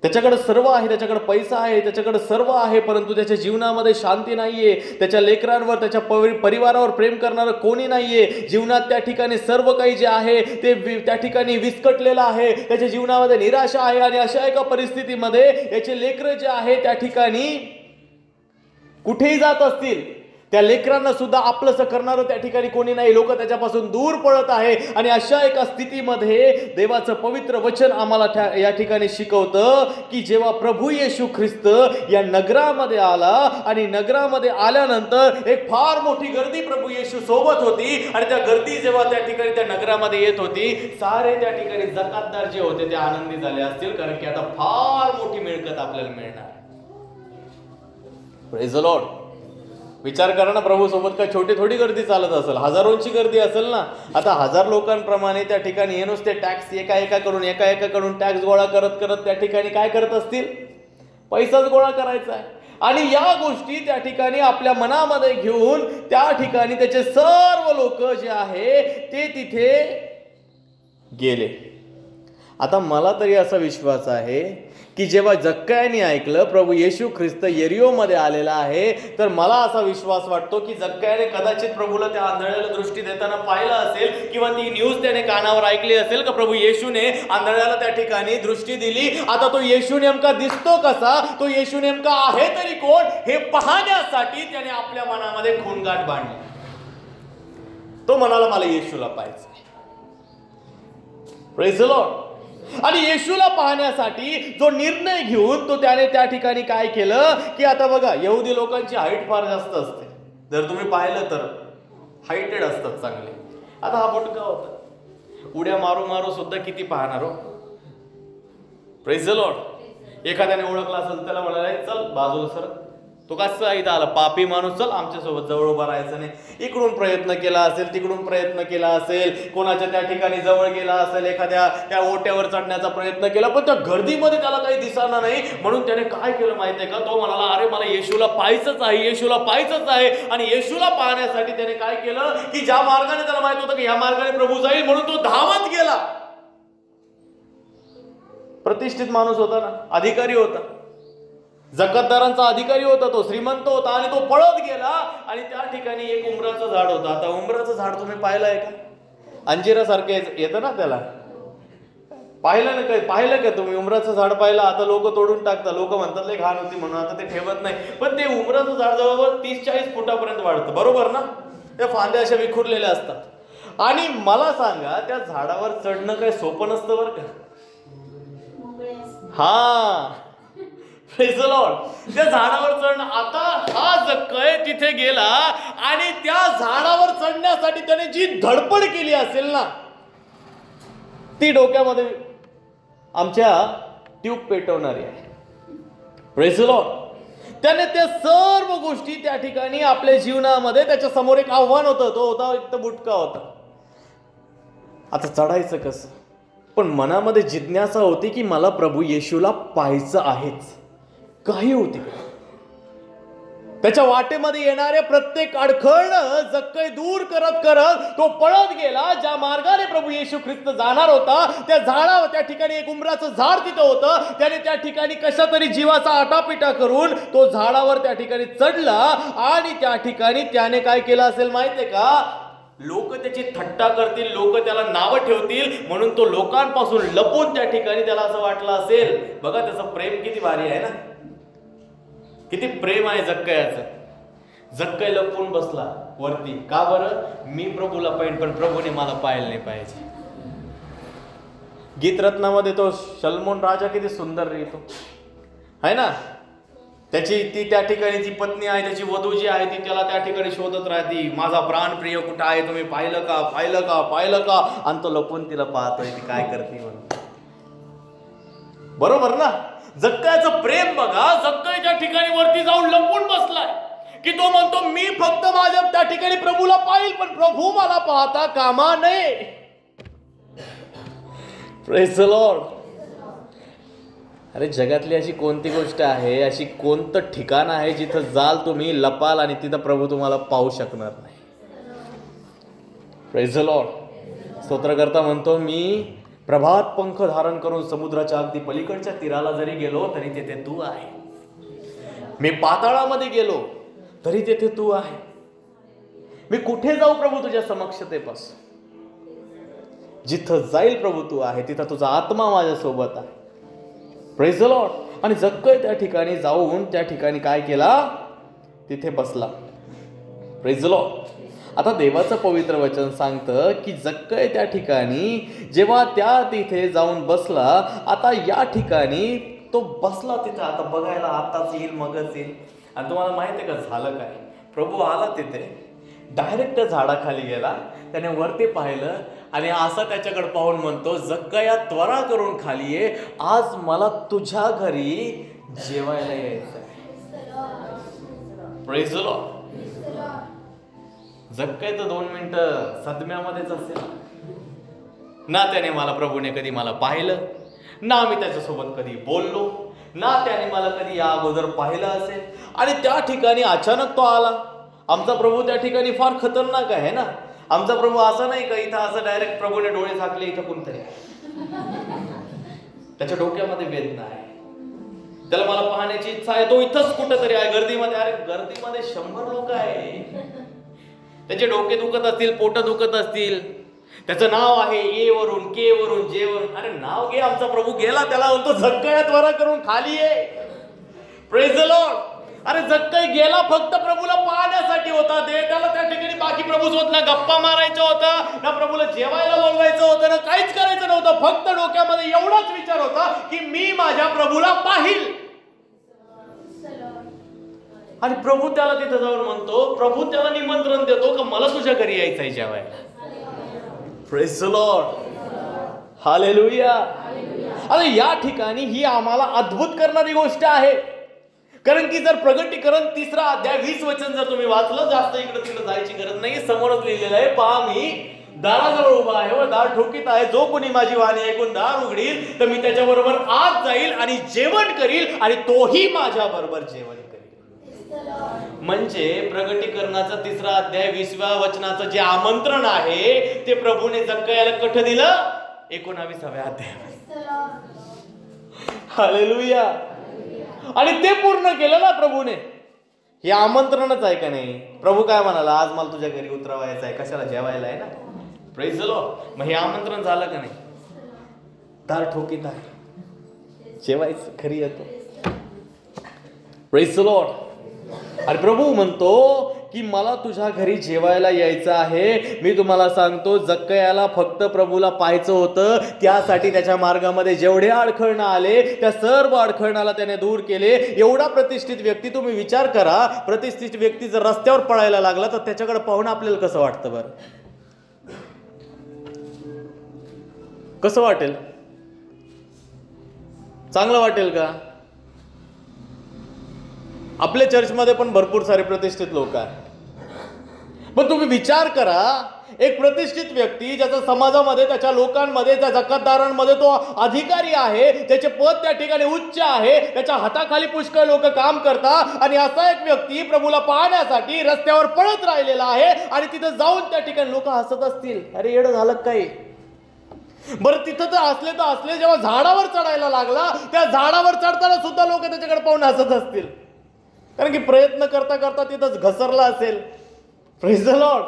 A: त्याच्याकडे सर्व आहे, त्याच्याकडे पैसा आहे, त्याच्याकडे सर्व आहे, परंतु त्याच्या जीवनामध्ये शांती नाहीये. त्याच्या लेकरांवर, त्याच्या परिवारावर प्रेम करणारं कोणी नाहीये. जीवनात त्या ठिकाणी सर्व काही जे आहे ते त्या ठिकाणी विस्कटलेलं आहे. त्याच्या जीवनामध्ये निराशा आहे. आणि अशा एका परिस्थितीमध्ये याचे लेकरं जे आहे त्या ठिकाणी कुठेही जात असतील त्या लेकरांना सुद्धा आपलंसं करणारं त्या ठिकाणी कोणी नाही. लोक त्याच्यापासून दूर पळत आहे. आणि अशा एका स्थितीमध्ये देवाचं पवित्र वचन आम्हाला या ठिकाणी शिकवतं की जेव्हा प्रभू येशू ख्रिस्त या नगरामध्ये आला आणि नगरामध्ये आल्यानंतर एक फार मोठी गर्दी प्रभू येशू सोबत होती. आणि त्या गर्दी जेव्हा त्या ठिकाणी त्या नगरामध्ये येत होती, सारे त्या ठिकाणी जकातदार जे होते ते आनंदी झाले असतील, कारण की आता फार मोठी मिळकत आपल्याला मिळणार. Praise the Lord. विचार करा ना, प्रभू सोबत काय छोटी थोडी गर्दी चालत असेल, हजारोंची गर्दी असेल ना. आता 1000 लोकांप्रमाणे त्या ठिकाणी हे नुसते टॅक्स एका टॅक्स गोळा करत करत त्या ठिकाणी काय करत असतील, पैसाच गोळा करायचा आहे. आणि या गोष्टी त्या ठिकाणी आपल्या मनामध्ये घेऊन त्या ठिकाणी त्याचे सर्व लोक जे आहे ते तिथे गेले. आता मला तरी असा विश्वास आहे की जेव्हा जक्कयाने ऐकलं प्रभू येशू ख्रिस्त यरिहोमध्ये आलेला आहे, तर मला असा विश्वास वाटतो की जक्कयाने कदाचित प्रभूला त्या आंधळ्याला दृष्टी देताना पाहिलं असेल, किंवा ती न्यूज त्याने कानावर ऐकली असेल का प्रभू येशूने आंधळ्याला त्या ठिकाणी दृष्टी दिली. आता तो येशू नेमका दिसतो कसा, तो येशू नेमका आहे तरी कोण, हे पाहण्यासाठी त्याने आपल्या मनामध्ये खूणगाठ बांधली. तो म्हणाला मला येशूला पाहायचं. Praise the Lord. आणि येशूला पाहण्यासाठी जो निर्णय घेऊन तो त्याने त्या ठिकाणी काय केलं की आता बघा, यहुदी लोकांची हाईट फार जास्त असते, जर तुम्ही पाहिलं तर हाईटेड असतात चांगले. आता हा बुटका होता, उड्या मारू मारू सुद्धा किती पाहणार हो. Praise the Lord. एखाद्याने ओळखला असेल त्याला म्हणाला चल बाजूला सर, तो कसा इथं आला पापी माणूस, चल आमच्यासोबत जवळ उभा राहायचं नाही. इकडून प्रयत्न केला असेल, तिकडून प्रयत्न केला असेल, कोणाच्या त्या ठिकाणी जवळ गेला असेल, एखाद्या त्या ओट्यावर चढण्याचा प्रयत्न केला, पण त्या गर्दीमध्ये त्याला काही दिसणार नाही. म्हणून त्याने काय केलं माहितीये का, तो म्हणाला अरे मला येशूला पाहायचंच आहे, येशूला पाहायचंच आहे. आणि येशूला पाहण्यासाठी त्याने काय केलं की ज्या मार्गाने त्याला माहित होतं की या मार्गाने प्रभू जाईल, म्हणून तो धावत गेला. प्रतिष्ठित माणूस होता ना, अधिकारी होता, जकातदारांचा अधिकारी होता, तो श्रीमंत होता, आणि तो पळत गेला. आणि त्या ठिकाणी एक उंबराचं झाड होतं. आता उंबराचं झाड तुम्ही पाहिलं आहे का, अंजिरासारखे येतं ना त्याला, पाहिलं ना, काय पाहिलं का तुम्ही उंबराचं झाड पाहिलं. आता लोक तोडून टाकतात, लोक म्हणतात लय घाण होती म्हणून आता ते ठेवत नाही. पण ते उंबराचं झाड जवळजवळ 30-40 फुटापर्यंत वाढतं, बरोबर ना. त्या फांद्या अशा विखुरलेल्या असतात. आणि मला सांगा त्या झाडावर चढणं काही सोपं नसतं बरं का. हा प्रेज द लॉर्ड. त्या झाडावर चढणं, आता हा जक्कय तिथे गेला आणि त्या झाडावर चढण्यासाठी त्याने जी धडपड केली असेल ना, ती डोक्यामध्ये आमच्या ट्यूब पेटवणारी आहे. Praise the Lord. त्याने त्या सर्व गोष्टी त्या ठिकाणी आपल्या जीवनामध्ये त्याच्या समोर एक आव्हान होतं, तो होता एक तर बुटका होता. आता चढायचं कसं, पण मनामध्ये जिज्ञासा होती की मला प्रभू येशूला पाहायचं आहेच. काही होती त्याच्या वाटेमध्ये येणारे प्रत्येक अडखळणं जक्कय दूर करत करत तो पळत गेला. ज्या मार्गाने प्रभू येशू ख्रिस्त जाणार होता त्या झाडावर, त्या ठिकाणी एक उंबराचं झाड तिथं होतं. त्याने त्या ठिकाणी कशा तरी जीवाचा आटापिटा करून तो झाडावर त्या ठिकाणी चढला. आणि त्या ठिकाणी त्याने काय केलं असेल माहितीये का, लोक त्याची थट्टा करतील, लोक त्याला नावं ठेवतील, म्हणून तो लोकांपासून लपून त्या ठिकाणी त्याला असं वाटलं असेल. बघा त्याचं प्रेम किती भारी आहे ना, किती प्रेम आहे जक्कयाचं. जक्कय लपून बसला वरती. का बरं, मी प्रभूला पाहिजे पण प्रभूने मला पाहायला नाही पाहिजे. गीतरत्नामध्ये तो शलमोन राजा किती सुंदर लिहितो आहे ना. त्याची ती त्या ठिकाणी जी पत्नी आहे, त्याची वधू जी आहे, ती त्याला त्या ठिकाणी शोधत राहती. माझा प्राणप्रिय कुठं आहे, तुम्ही पाहिलं का, पाहिलं का, पाहिलं का. आणि तो लपून तिला पाहतोय ती काय करते म्हणून. बरोबर ना. जक्कयाचं प्रेम बघा. जक्कय त्या ठिकाणी वरती जाऊन लपून बसलाय की तो म्हणतो मी फक्त माझ्या त्या ठिकाणी प्रभूला पाहिल, पण प्रभू मला पाहता कामा नये. Praise the Lord. अरे जगातली अशी कोणती गोष्ट आहे, अशी कोणतं ठिकाण आहे जिथं जाल तुम्ही, लपाल आणि तिथं प्रभू तुम्हाला पाहू शकणार नाही. Praise the Lord. स्तोत्रकर्ता म्हणतो मी प्रभात पंख धारण करून समुद्राच्या अगदी पलीकडच्या तीराला जरी गेलो तरी तेथे तू आहे. मी पाताळामध्ये गेलो तरी तेथे तू आहे. मी कुठे जाऊ प्रभू तुझ्या समक्षतेपासून. जिथं जाईल प्रभू तू आहे, तिथं तुझा आत्मा माझ्या सोबत आहे. Praise the Lord. आणि जक्कय त्या ठिकाणी जाऊन त्या ठिकाणी काय केला, तिथे बसला. Praise the Lord. आता देवाचं पवित्र वचन सांगतं की जक्कय त्या ठिकाणी जेव्हा त्या तिथे जाऊन बसला, आता या ठिकाणी तो बसला तिथे, आता बघायला आताच येईल मगच येईल. आणि तुम्हाला माहिती आहे का झालं काय? प्रभू आला तिथे, डायरेक्ट झाडाखाली गेला, त्याने वरती पाहिलं आणि असं त्याच्याकडे पाहून म्हणतो, जक्कया त्वरा करून खाली ये, आज मला तुझ्या घरी जेवायला यायचं आहे. Praise the Lord. जक्कय तर 2 मिनिटं सदम्यामध्येच असेल ना. त्याने मला प्रभूने कधी मला पाहिलं ना, मी त्याच्यासोबत कधी बोललो ना, त्याने मला कधी या अगोदर पाहिलं असेल. आणि त्या ठिकाणी अचानक तो आला. आमचा प्रभू त्या ठिकाणी फार खतरनाक आहे ना. आमचा प्रभू असं नाही का इथं असं डायरेक्ट प्रभूने डोळे झाकले इथं कोणतरी, त्याच्या डोक्यामध्ये वेदना आहे, त्याला मला पाहण्याची इच्छा आहे, तो इथंच कुठंतरी आहे गर्दीमध्ये. अरे गर्दीमध्ये 100 लोक आहे, त्याचे डोके दुखत असतील, पोट दुखत असतील, त्याचं नाव आहे ए वरून के वरून जे वरून. अरे नाव घे, आमचा प्रभू गेला, त्याला म्हणतो जक्कया त्वरा करून खाली ये. Praise the Lord. अरे जक्कय गेला फक्त प्रभूला पाहण्यासाठी होता. त्याला त्या ठिकाणी बाकी प्रभूसोबत ना गप्पा मारायचं होतं, ना प्रभूला जेवायला बोलवायचं होतं, ना काहीच करायचं नव्हतं. फक्त डोक्यामध्ये एवढाच विचार होता की मी माझ्या प्रभूला पाहिल. आणि प्रभू त्याला तिथे जाऊन म्हणतो, प्रभू त्याला निमंत्रण देतो का मला तुझ्या घरी यायचं आहे जेवायला. Praise the Lord. हालेलुया. आता या ठिकाणी ही आम्हाला अद्भुत करणारी गोष्ट आहे. कारण की जर प्रगटीकरण 3 अध्याय 20 वचन जर तुम्ही वाचलं, जास्त इकडे तिकडे जायची गरज नाही, समोरच लिहिलेलं आहे, पहा मी दाराजवळ उभा आहे व दार ठोकीत आहे, जो कोणी माझी वाणी ऐकून दार उघडील तर मी त्याच्याबरोबर आत जाईल आणि जेवण करील आणि तोही माझ्या बरोबर जेवण करील. म्हणजे प्रगटीकरणाचा 3 अध्याय 20व्या वचनाचं जे आमंत्रण आहे ते प्रभूने जक्कयाला कुठे दिलं? 19व्या अध्यायात. हालेलुया. आणि ते पूर्ण केलं ना प्रभूने. हे आमंत्रणच आहे का नाही? प्रभू काय म्हणाला, आज मला तुझ्या घरी उतरवायचं आहे, कशाला जेवायला आहे ना. Praise the Lord. मग हे आमंत्रण झालं का नाही? दार ठोकीत आहे, जेवायचं घरी येतो. Praise the Lord. अरे प्रभू म्हणतो की मला तुझ्या घरी जेवायला यायचं आहे. मी तुम्हाला सांगतो, जक्कयाला फक्त प्रभूला पाहायचं होतं. त्यासाठी त्याच्या मार्गामध्ये जेवढे अडखळणं आले त्या सर्व अडखळणाला त्याने दूर केले. एवढा प्रतिष्ठित व्यक्ती, तुम्ही विचार करा, प्रतिष्ठित व्यक्ती जर रस्त्यावर पळायला लागला तर त्याच्याकडे पाहून आपल्याला कसं वाटतं बरं? कसं वाटेल? चांगलं वाटेल का? आपल्या चर्चमध्ये पण भरपूर सारे प्रतिष्ठित लोक आहेत, पण तुम्ही विचार करा, एक प्रतिष्ठित व्यक्ती ज्याचा समाजामध्ये, त्याच्या लोकांमध्ये, त्या जकातदारांमध्ये तो अधिकारी आहे, त्याचे पद त्या ठिकाणी उच्च आहे, त्याच्या हाताखाली पुष्कळ लोक काम करतात, आणि असा एक व्यक्ती प्रभूला पाहण्यासाठी रस्त्यावर पळत राहिलेला आहे. आणि तिथं जाऊन त्या ठिकाणी लोक हसत असतील, अरे येडं झालं काही. बरं तिथं तर असले, जेव्हा झाडावर चढायला लागला, त्या झाडावर चढताना सुद्धा लोक त्याच्याकडे पाहून हसत असतील, कारण की प्रयत्न करता करता तिथंच घसरला असेल. Praise the Lord.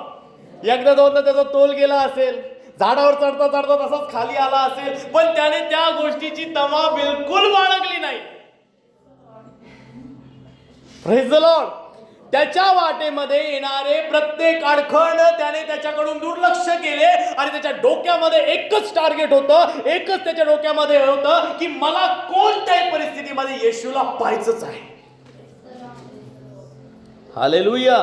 A: एकदा दोनदा त्याचा तोल गेला असेल, झाडावर चढता चढता तसाच खाली आला असेल, पण त्याने त्या गोष्टीची तमा बिलकुल बाळगली नाही. Praise the Lord. त्याच्या वाटेमध्ये येणारे प्रत्येक अडखळण त्याने त्याच्याकडून दुर्लक्ष केले आणि त्याच्या डोक्यामध्ये एकच टार्गेट होतं, एकच त्याच्या डोक्यामध्ये होतं की मला कोणत्याही परिस्थितीमध्ये येशूला पाहायचंच आहे. हालेलुया.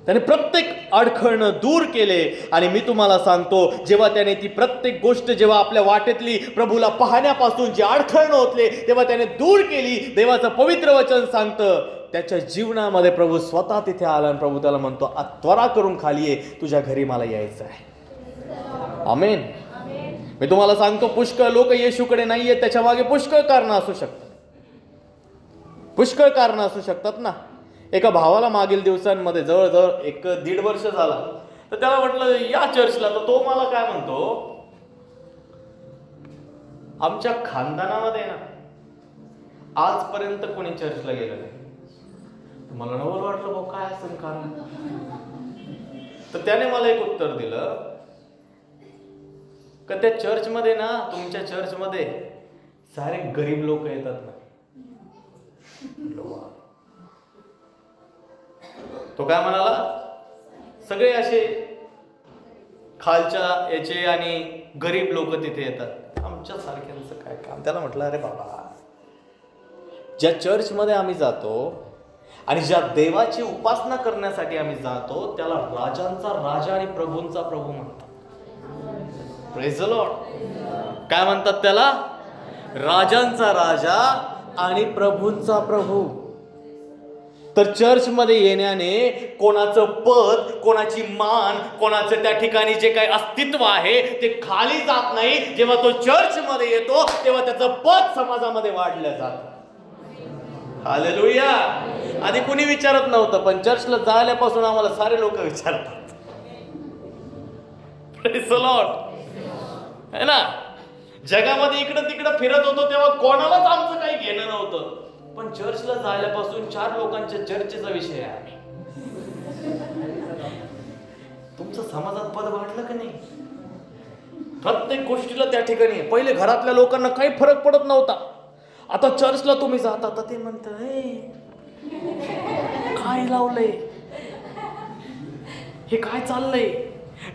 A: त्याने प्रत्येक अडखळणं दूर केले. आणि मी तुम्हाला सांगतो, जेव्हा त्याने ती प्रत्येक गोष्ट, जेव्हा आपल्या वाटेतली प्रभूला पाहण्यापासून जी अडखळणं होतले, तेव्हा त्याने दूर केली. देवाचं पवित्र वचन सांगतं, त्याच्या जीवनामध्ये प्रभू स्वतः तिथे आला आणि प्रभू त्याला म्हणतो, त्वरा करून खाली ये, तुझ्या घरी मला यायचं आहे. आमेन. मी तुम्हाला सांगतो, पुष्कळ लोक येशूकडे नाही आहेत, त्याच्या मागे पुष्कळ कारणं असू शकतात. पुष्कळ कारणं असू शकतात ना. एका भावाला मागील दिवसांमध्ये जवळजवळ 1-1.5 वर्ष झाला, तर त्याला म्हटलं या चर्चला, तर तो मला काय म्हणतो, आमच्या खानदानामध्ये ना आजपर्यंत कोणी चर्चला गेलं नाही. मला नवल वाटलं, भाऊ काय असेल कारण. तर त्याने मला एक उत्तर दिलं का त्या चर्चमध्ये ना, तुमच्या चर्चमध्ये सारे गरीब लोक येतात ना. तो काय म्हणाला, सगळे असे खालच्या याचे आणि गरीब लोक तिथे येतात, आमच्या सारख्यांचं काय काम. त्याला म्हटलं, अरे बाबा, ज्या चर्चमध्ये आम्ही जातो आणि ज्या देवाची उपासना करण्यासाठी आम्ही जातो त्याला राजांचा राजा आणि प्रभूंचा प्रभू म्हणतात. Praise the Lord. काय म्हणतात त्याला? राजांचा राजा आणि प्रभूंचा प्रभू. तर चर्चमध्ये येण्याने कोणाचं पद, कोणाची मान, कोणाचं त्या ठिकाणी जे काही अस्तित्व आहे ते खाली जात नाही. जेव्हा तो चर्चमध्ये येतो तेव्हा त्याचं पद समाजामध्ये वाढलं जातं. हालेलुया. आधी कुणी विचारत नव्हतं, पण चर्चला जायल्यापासून आम्हाला सारे लोक विचारतात. Praise the Lord. है ना. जगामध्ये इकडं तिकडं फिरत होतो तेव्हा कोणालाच आमचं काही घेणं नव्हतं, पण चर्चला जायल्यापासून 4 लोकांच्या चर्चेचा विषय आहे. तुमचं समाजात पद वाढलं का नाही? प्रत्येक गोष्टीला त्या ठिकाणी. पहिले घरातल्या लोकांना काही फरक पडत नव्हता, आता चर्चला तुम्ही जाता तर ते म्हणतात, काय लावलंय, हे काय चाललंय.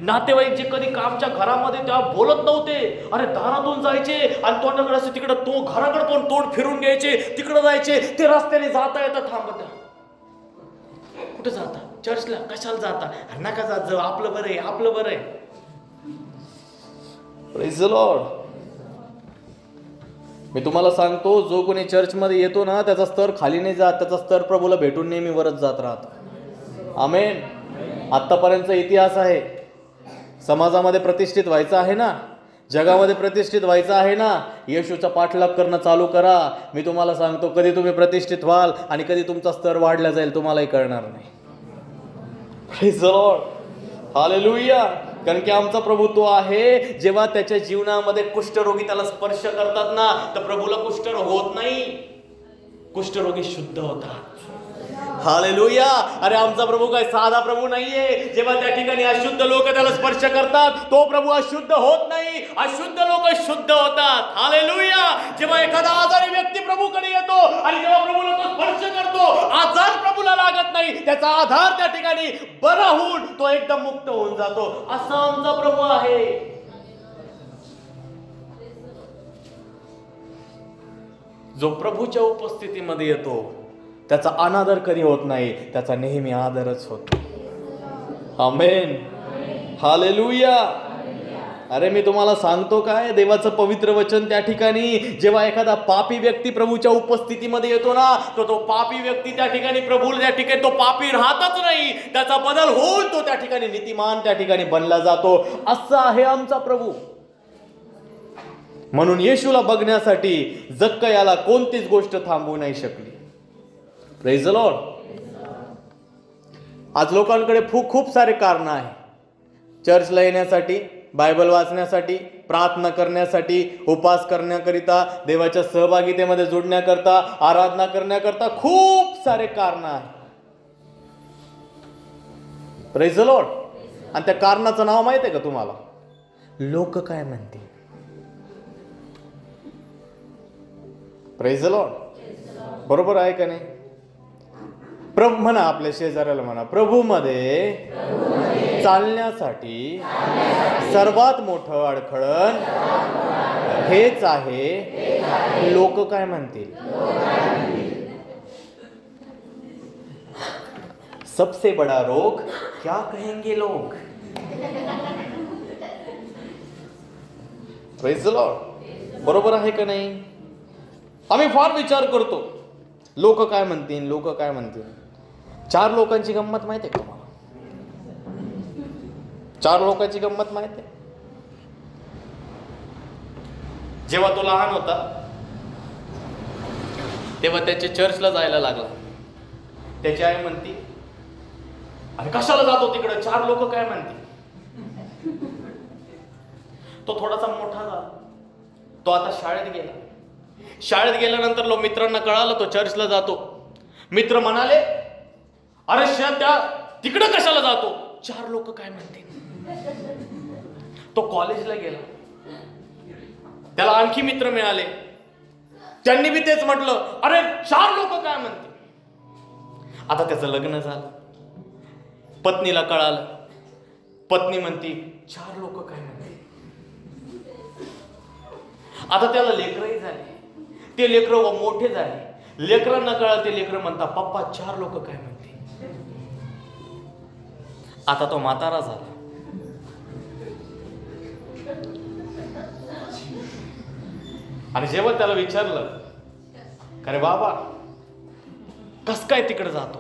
A: नातेवाईक जे कधी कामच्या घरामध्ये तेव्हा बोलत नव्हते, अरे दारातून जायचे आणि तोंडाकडे असं तिकडं, तो घराकडे पण तोंड फिरून घ्यायचे, तिकडं जायचे. ते रस्त्याने जाता येता थांबत, कुठे जाता? चर्चला. कशाला जाता? अरे नका जात जाऊ, आपलं बरं आहे, आपलं बरं आहे. Praise the Lord. मी तुम्हाला सांगतो, जो कोणी चर्चमध्ये येतो ना त्याचा स्तर खाली नाही जात, त्याचा स्तर प्रभूला भेटून नेहमी वरच जात राहतो. आमेन. आतापर्यंतचा इतिहास आहे. समाजामध्ये प्रतिष्ठित व्हायचं आहे ना, जगामध्ये प्रतिष्ठित व्हायचं आहे ना, येशूचा पाठलाग करणं चालू करा. मी तुम्हाला सांगतो, कधी तुम्ही प्रतिष्ठित व्हाल आणि कधी तुमचा स्तर वाढला जाईल तुम्हालाही कळणार नाही. Praise the Lord. हालेलुया. कारण की आमचा प्रभू तो आहे, जेव्हा त्याच्या जीवनामध्ये कुष्ठरोगी त्याला स्पर्श करतात ना, तर प्रभूला कुष्ठरोग होत नाही, कुष्ठरोगी शुद्ध होतात. हालेलुया. अरे आमचा प्रभू काय साधा प्रभू नाहीये. जेव्हा त्या ठिकाणी अशुद्ध लोक त्याला स्पर्श करतात, तो प्रभू अशुद्ध होत नाही, अशुद्ध लोक शुद्ध होतात. हालेलुया. जेव्हा एखादा आजारी व्यक्ती प्रभूकडे येतो आणि जेव्हा प्रभूला तो स्पर्श करतो, आजार प्रभूला लागत नाही, त्याचा आधार त्या ठिकाणी बरा होऊन तो एकदम मुक्त होऊन जातो. असा आमचा प्रभू आहे. जो प्रभूच्या उपस्थितीमध्ये येतो त्याचा अनादर कधी होत नाही, त्याचा नेहमी आदरच होतो. आमेन. हालेलुया. अरे मी तुम्हाला सांगतो काय, देवाचं पवित्र वचन त्या ठिकाणी जेव्हा एखादा पापी व्यक्ती प्रभूच्या उपस्थितीमध्ये येतो ना, तो पापी व्यक्ती त्या ठिकाणी प्रभू त्या ठिकाणी तो पापी राहतच नाही, त्याचा बदल होऊन तो त्या ठिकाणी नीतिमान त्या ठिकाणी बनला जातो. असा आहे आमचा प्रभू. म्हणून येशूला बघण्यासाठी जक्कयाला कोणतीच गोष्ट थांबवू नाही शकली. Praise the Lord. आज लोकांकडे खूप सारे कारण आहे चर्चला येण्यासाठी, बायबल वाचण्यासाठी, प्रार्थना करण्यासाठी, उपास करण्याकरिता, देवाच्या सहभागितेमध्ये जोडण्याकरता, आराधना करण्याकरता खूप सारे कारण आहे. Praise the Lord. आणि त्या कारणाचं नाव माहित आहे का तुम्हाला? लोक काय म्हणतील. Praise the Lord. बरोबर आहे का नाही? प्रभू म्हणा, आपल्या शेजाऱ्याला म्हणा, प्रभूमध्ये चालण्यासाठी सर्वात मोठं अडखळण हेच आहे, लोक काय म्हणतील. सबसे बड़ा रोग क्या कहेंगे लोग. Praise the Lord. बरोबर आहे का नाही? आम्ही फार विचार करतो, लोक काय म्हणतील, लोक काय म्हणतील. 4 लोकांची गंमत माहिती आहे का तुम्हाला? 4 लोकांची गंमत माहिती आहे? जेव्हा तो लहान होता तेव्हा त्याच्या चर्चला जायला लागला. त्याची आई म्हणती, अरे कशाला जातो तिकडे, 4 लोक काय म्हणतील. तो थोडासा मोठा झाला, तो आता शाळेत गेला. शाळेत गेल्यानंतर मित्रांना कळालं तो चर्चला जातो. मित्र म्हणाले, अरे त्या तिकडे कशाला जातो, 4 लोक काय म्हणतील. तो कॉलेजला गेला, त्याला आणखी मित्र मिळाले, त्यांनी बी तेच म्हटलं, अरे 4 लोक काय म्हणतील. आता त्याचं लग्न झालं, पत्नीला कळालं. पत्नी म्हणती 4 लोक काय म्हणते. आता त्याला लेकरही झाले, ते लेकरं मोठे झाले. लेकरांना कळालं, ते लेकरं म्हणतात पप्पा 4 लोक काय म्हणते. आता तो म्हातारा झाला. आणि जेव्हा त्याला विचारलं अरे बाबा कस काय तिकडे जातो,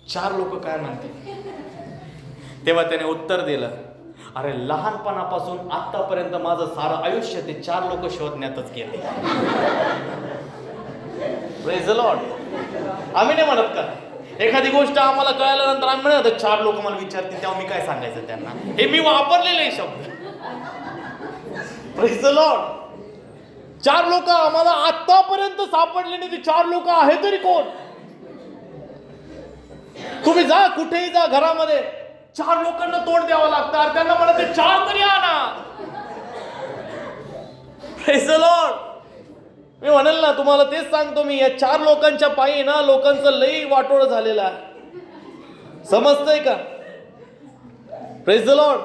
A: 4 लोक काय म्हणते, तेव्हा त्याने उत्तर दिलं, अरे लहानपणापासून आतापर्यंत माझं सारं आयुष्य ते 4 लोक शोधण्यातच गेले. Praise the Lord. आम्ही नाही म्हणत का एखादी गोष्ट आम्हाला कळल्यानंतर आम्ही म्हणत 4 लोक मला विचारतील तेव्हा मी काय सांगायचं त्यांना. हे मी वापरलेले आहे शब्द. Praise the Lord. 4 लोक आम्हाला आतापर्यंत सापडले नाही. ते 4 लोक आहे तरी कोण. तुम्ही जा कुठेही जा, घरामध्ये 4 लोकांना तोंड द्यावं लागतं. त्यांना म्हणत 4 तरी आणा. Praise the Lord. मी म्हणेल ना तुम्हाला तेच सांगतो, मी या 4 लोकांच्या पायी ना लोकांचं लई वाटोळ झालेलं आहे. समजतंय का. Praise the Lord.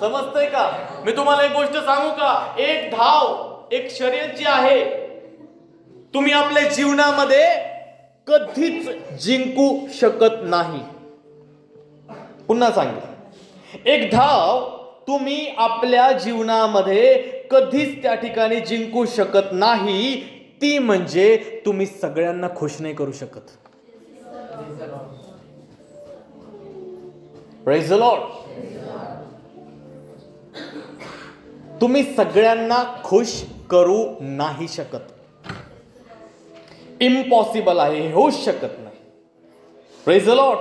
A: समजतंय का. मी तुम्हाला एक गोष्ट सांगू का, एक धाव, एक शर्यत जी आहे, तुम्ही आपल्या जीवनामध्ये कधीच जिंकू शकत नाही. पुन्हा सांगा, एक धाव तुम्ही आपल्या जीवनामध्ये कधीच त्या ठिकाणी जिंकू शकत नाही. ती म्हणजे तुम्ही सगळ्यांना खुश नाही करू शकत. Praise the Lord. तुम्ही सगळ्यांना खुश करू नाही शकत. इम्पॉसिबल आहे, हे होऊच शकत नाही. Praise the Lord.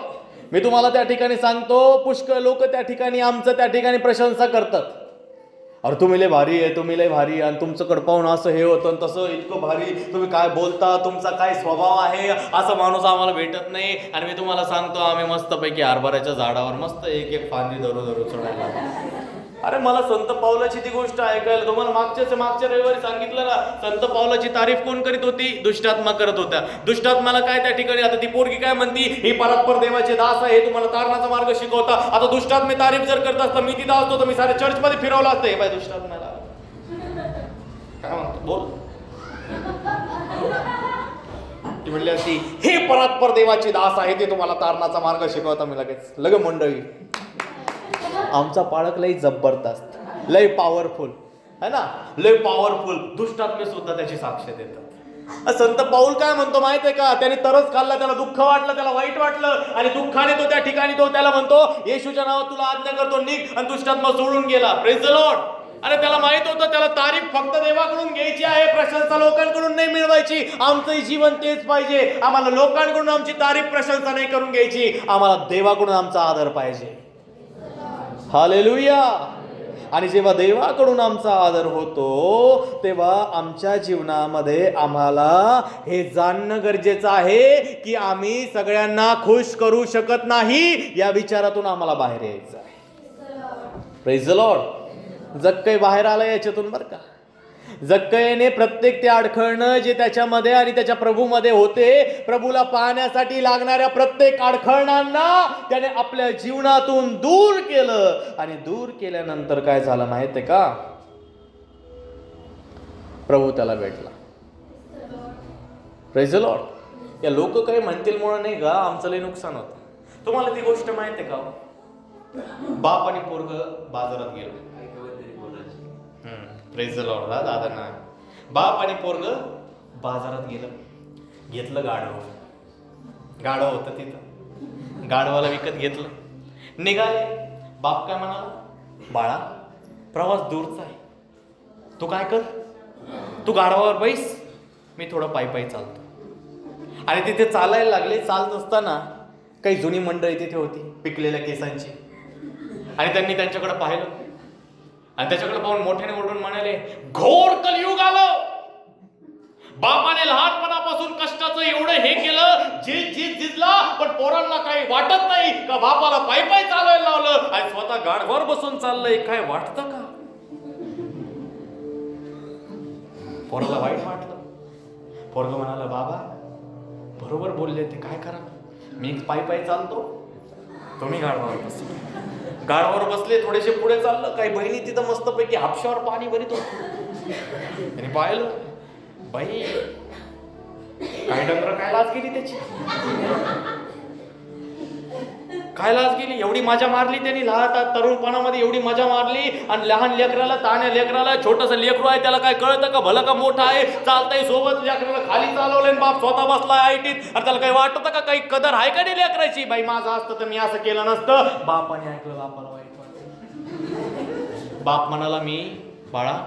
A: मी तुम्हाला त्या ठिकाणी सांगतो, पुष्कळ लोक त्या ठिकाणी आमचं त्या ठिकाणी प्रशंसा करतात. अरे तुम्ही लय भारी आहे, तुम्ही लय भारी, आणि तुमच्याकडे पाहून असं हे होतं तसं, इतकं भारी तुम्ही काय बोलता, तुमचा काय स्वभाव आहे, असं माणूस आम्हाला भेटत नाही. आणि मी तुम्हाला सांगतो, आम्ही मस्तपैकी हरभऱ्याच्या झाडावर मस्त एक एक फांदी धरू चढायला. अरे मला संत पावलाची ती गोष्ट ऐकायला, तुम्हाला मागच्या रविवारी सांगितलं ना, संत पावलाची तारीफ कोण करीत होती. दुष्टात्मा करत होत्या. दुष्टात्माला काय त्या ठिकाणी, आता ती पोरगी काय म्हणती, ही परस्पर देवाचे दास आहे, तुम्हाला तारणाचा मार्ग शिकवता. आता दुष्टात्मे तारीफ जर करत असता, मी तिथं असतो तर मी साऱ्या चर्च मध्ये फिरवला असतं. हे बाय दुष्टात्म्याला काय म्हणतो बोल. ती म्हणली असती, हे परस्पर देवाचे दास आहे, ते तुम्हाला तारणाचा मार्ग शिकवता. मी लगे मंडळी, आमचा पाळक लय जबरदस्त, लय पॉवरफुल है ना, लय पॉवरफुल. दुष्टात्मे सुद्धा त्याची साक्ष देतात. संत पाऊल काय म्हणतो माहित आहे का, त्याने तरस खाल्ला, त्याला दुःख वाटलं, त्याला वाईट वाटलं, आणि दुःखाने तो त्या ठिकाणी तो त्याला म्हणतो, येशूच्या नावात तुला आज्ञा करतो, निघ, आणि दुष्टात्मा सोडून गेला. Praise the Lord. अरे त्याला माहित होतं, त्याला तारीफ फक्त देवाकडून घ्यायची आहे, प्रशंसा लोकांकडून नाही मिळवायची. आमचंही जीवन तेच पाहिजे. आम्हाला लोकांकडून आमची तारीफ प्रशंसा नाही करून घ्यायची, आम्हाला देवाकडून आमचा आदर पाहिजे. हालेलुया. आणि जेव्हा देवाकडून आमचा आदर होतो, तेव्हा आमच्या जीवनामध्ये आम्हाला हे जाणणं गरजेचं आहे की आम्ही सगळ्यांना खुश करू शकत नाही. या विचारातून आम्हाला बाहेर यायचं आहे. Praise the Lord. जक्कई बाहेर आला याच्यातून बरं का. जक्कईने प्रत्येक ते अडखळणं जे त्याच्यामध्ये आणि त्याच्या प्रभूमध्ये होते, प्रभूला पाहण्यासाठी लागणाऱ्या प्रत्येक अडखळणांना त्याने आपल्या जीवनातून दूर केलं. आणि दूर केल्यानंतर काय झालं माहित आहे का, प्रभू त्याला भेटला. Praise the Lord. या लोक काही म्हणतील म्हणून नाही का आमचं लय नुकसान होतं. तुम्हाला ती गोष्ट माहित आहे का, बाप आणि पोरग बाजारात गेलो. Praise the Lord. दादा ना, बाप आणि पोरग बाजारात गेलं, घेतलं गाढव होतं तिथं, गाढवाला विकत घेतलं, निघाले. बाप काय म्हणाला, बाळा प्रवास दूरचा आहे, तू काय कर, तू गाढवावर बैस, मी थोडं पायी चालतो. आणि तिथे चालायला लागले. चालत असताना काही जुनी मंडळी तिथे होती, पिकलेल्या केसांची, आणि त्यांनी त्यांच्याकडे पाहिलं, आणि त्याच्याकडे पाहून मोठ्याने ओरडून म्हणाले, घोर कलियुग आलं. बापाने लहानपणापासून कष्टाचं एवढं हे केलं, झिजला, पण पोरांना काही वाटत नाही का, बापाला पायी चालायला लावलं आणि स्वतः गाढवावर बसून चाललंय, काय वाटतं का. पोराला वाईट वाटलं. पोरग म्हणाला, बाबा बरोबर बोलले ते, काय करा, मी पायी चालतो. तुम्ही गाढवावर बसले. गाढवावर बसले, थोडेसे पुढे चाललं, काही बहिणी तिथं मस्तपैकी हापशावर पाणी भरीत होत. आणि पाहिलं, बाई काय डंगर, काय लाज गेली त्याची, काय लाज गेली. एवढी मजा मारली त्यांनी लहान तरुणपणामध्ये, एवढी मजा मारली. आणि लहान लेकराला, ताण्या लेकराला, छोटस लेकरू आहे, त्याला काय कळतं का भलं का मोठं आहे, चालतंय सोबत, लेकराला खाली चालवलंय, बाप स्वतः बसलाय आयटीत, आणि त्याला काही वाटतं का, काही कदर आहे का नाही लेकराची. बाई माझं असतं तर मी असं केलं नसतं. बापाने ऐकलं, बापाला वाईट वाटलं. बाप म्हणाला, मी बाळा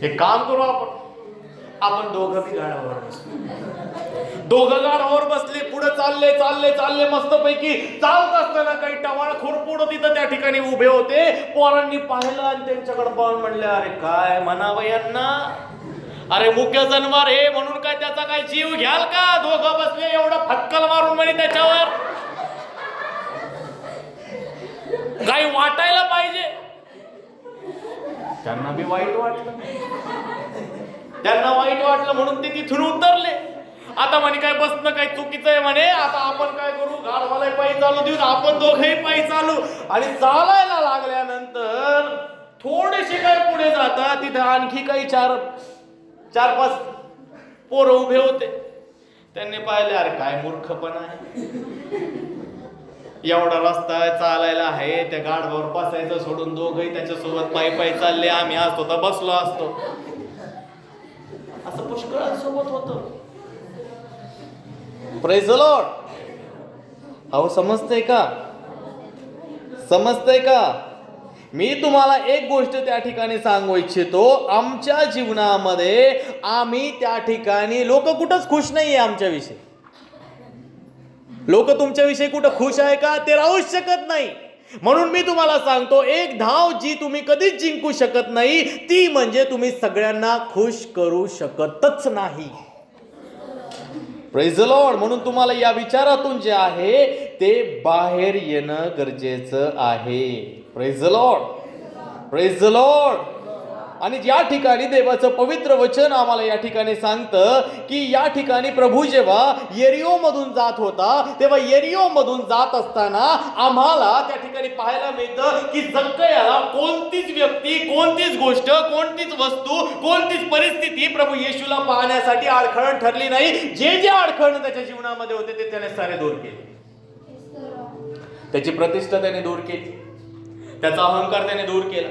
A: एक काम करू, आपण दोघं बी गाढवावर बसलो. दोघं गाढवावर बसले, पुढे चालले चालले चालले, मस्तपैकी चालत असताना काही टवाळ खोरपोड तिथं त्या ठिकाणी उभे होते. पोरांनी पाहिलं आणि त्यांच्याकडे पाहून म्हणले, अरे काय म्हणावं यांना, अरे मुख्य जनावर हे म्हणून काय त्याचा काय जीव घ्याल का. दोघं बसले, एवढा फटकल मारून म्हणे त्याच्यावर, काही वाटायला पाहिजे. त्यांना बी वाईट वाटलं, त्यांना वाईट वाटलं म्हणून ते तिथून उतरले. आता म्हणे काय बसणं काय चुकीचं आहे म्हणे, आता आपण काय करू, गाढवाला पायी चालू देऊन आपण दोघंही पायी चालू. आणि चालायला लागल्यानंतर थोडेसे काय पुढे जाता, तिथं आणखी काही चार पाच पोरं उभे होते. त्यांनी पाहिले, अरे काय मूर्खपणा आहे, एवढा रस्ता चालायला आहे, त्या गाढवावर बसायचं सोडून दोघंही त्याच्यासोबत पायी पायी चालले, आम्ही असतो तर बसलो असतो. असं पुष्कळांसोबत होतं. Praise the Lord. अहो समजतंय का, समजतंय का. मी तुम्हाला एक गोष्ट त्या ठिकाणी सांगू इच्छितो, आमच्या जीवनामध्ये आम्ही त्या ठिकाणी, लोक कुठंच खुश नाहीये आमच्याविषयी. लोक तुमच्याविषयी कुठं खुश आहे का, ते राहूच शकत नाही. म्हणून मी तुम्हाला सांगतो, एक धाव जी तुम्ही कधीच जिंकू शकत नाही, ती म्हणजे तुम्ही सगळ्यांना खुश करू शकतच नाही. Praise the Lord. म्हणून तुम्हाला या विचारातून जे आहे ते बाहेर येणं गरजेचं आहे. Praise the Lord, praise the Lord. आणि या ठिकाणी देवाचं पवित्र वचन आम्हाला या ठिकाणी सांगतं की या ठिकाणी प्रभू जेव्हा येरिओ मधून जात होता, तेव्हा येरिओ मधून जात असताना आम्हाला त्या ठिकाणी पाहायला मिळतं की जक्कयाला कोणतीच व्यक्ती, कोणतीच गोष्ट, कोणतीच वस्तू, कोणतीच परिस्थिती प्रभू येशूला पाहण्यासाठी अडखळण ठरली नाही. जे जे अडखळण त्याच्या जीवनामध्ये होते ते त्याने सारे दूर केले. त्याची प्रतिष्ठा त्याने दूर केली, त्याचा अहंकार त्याने दूर केला.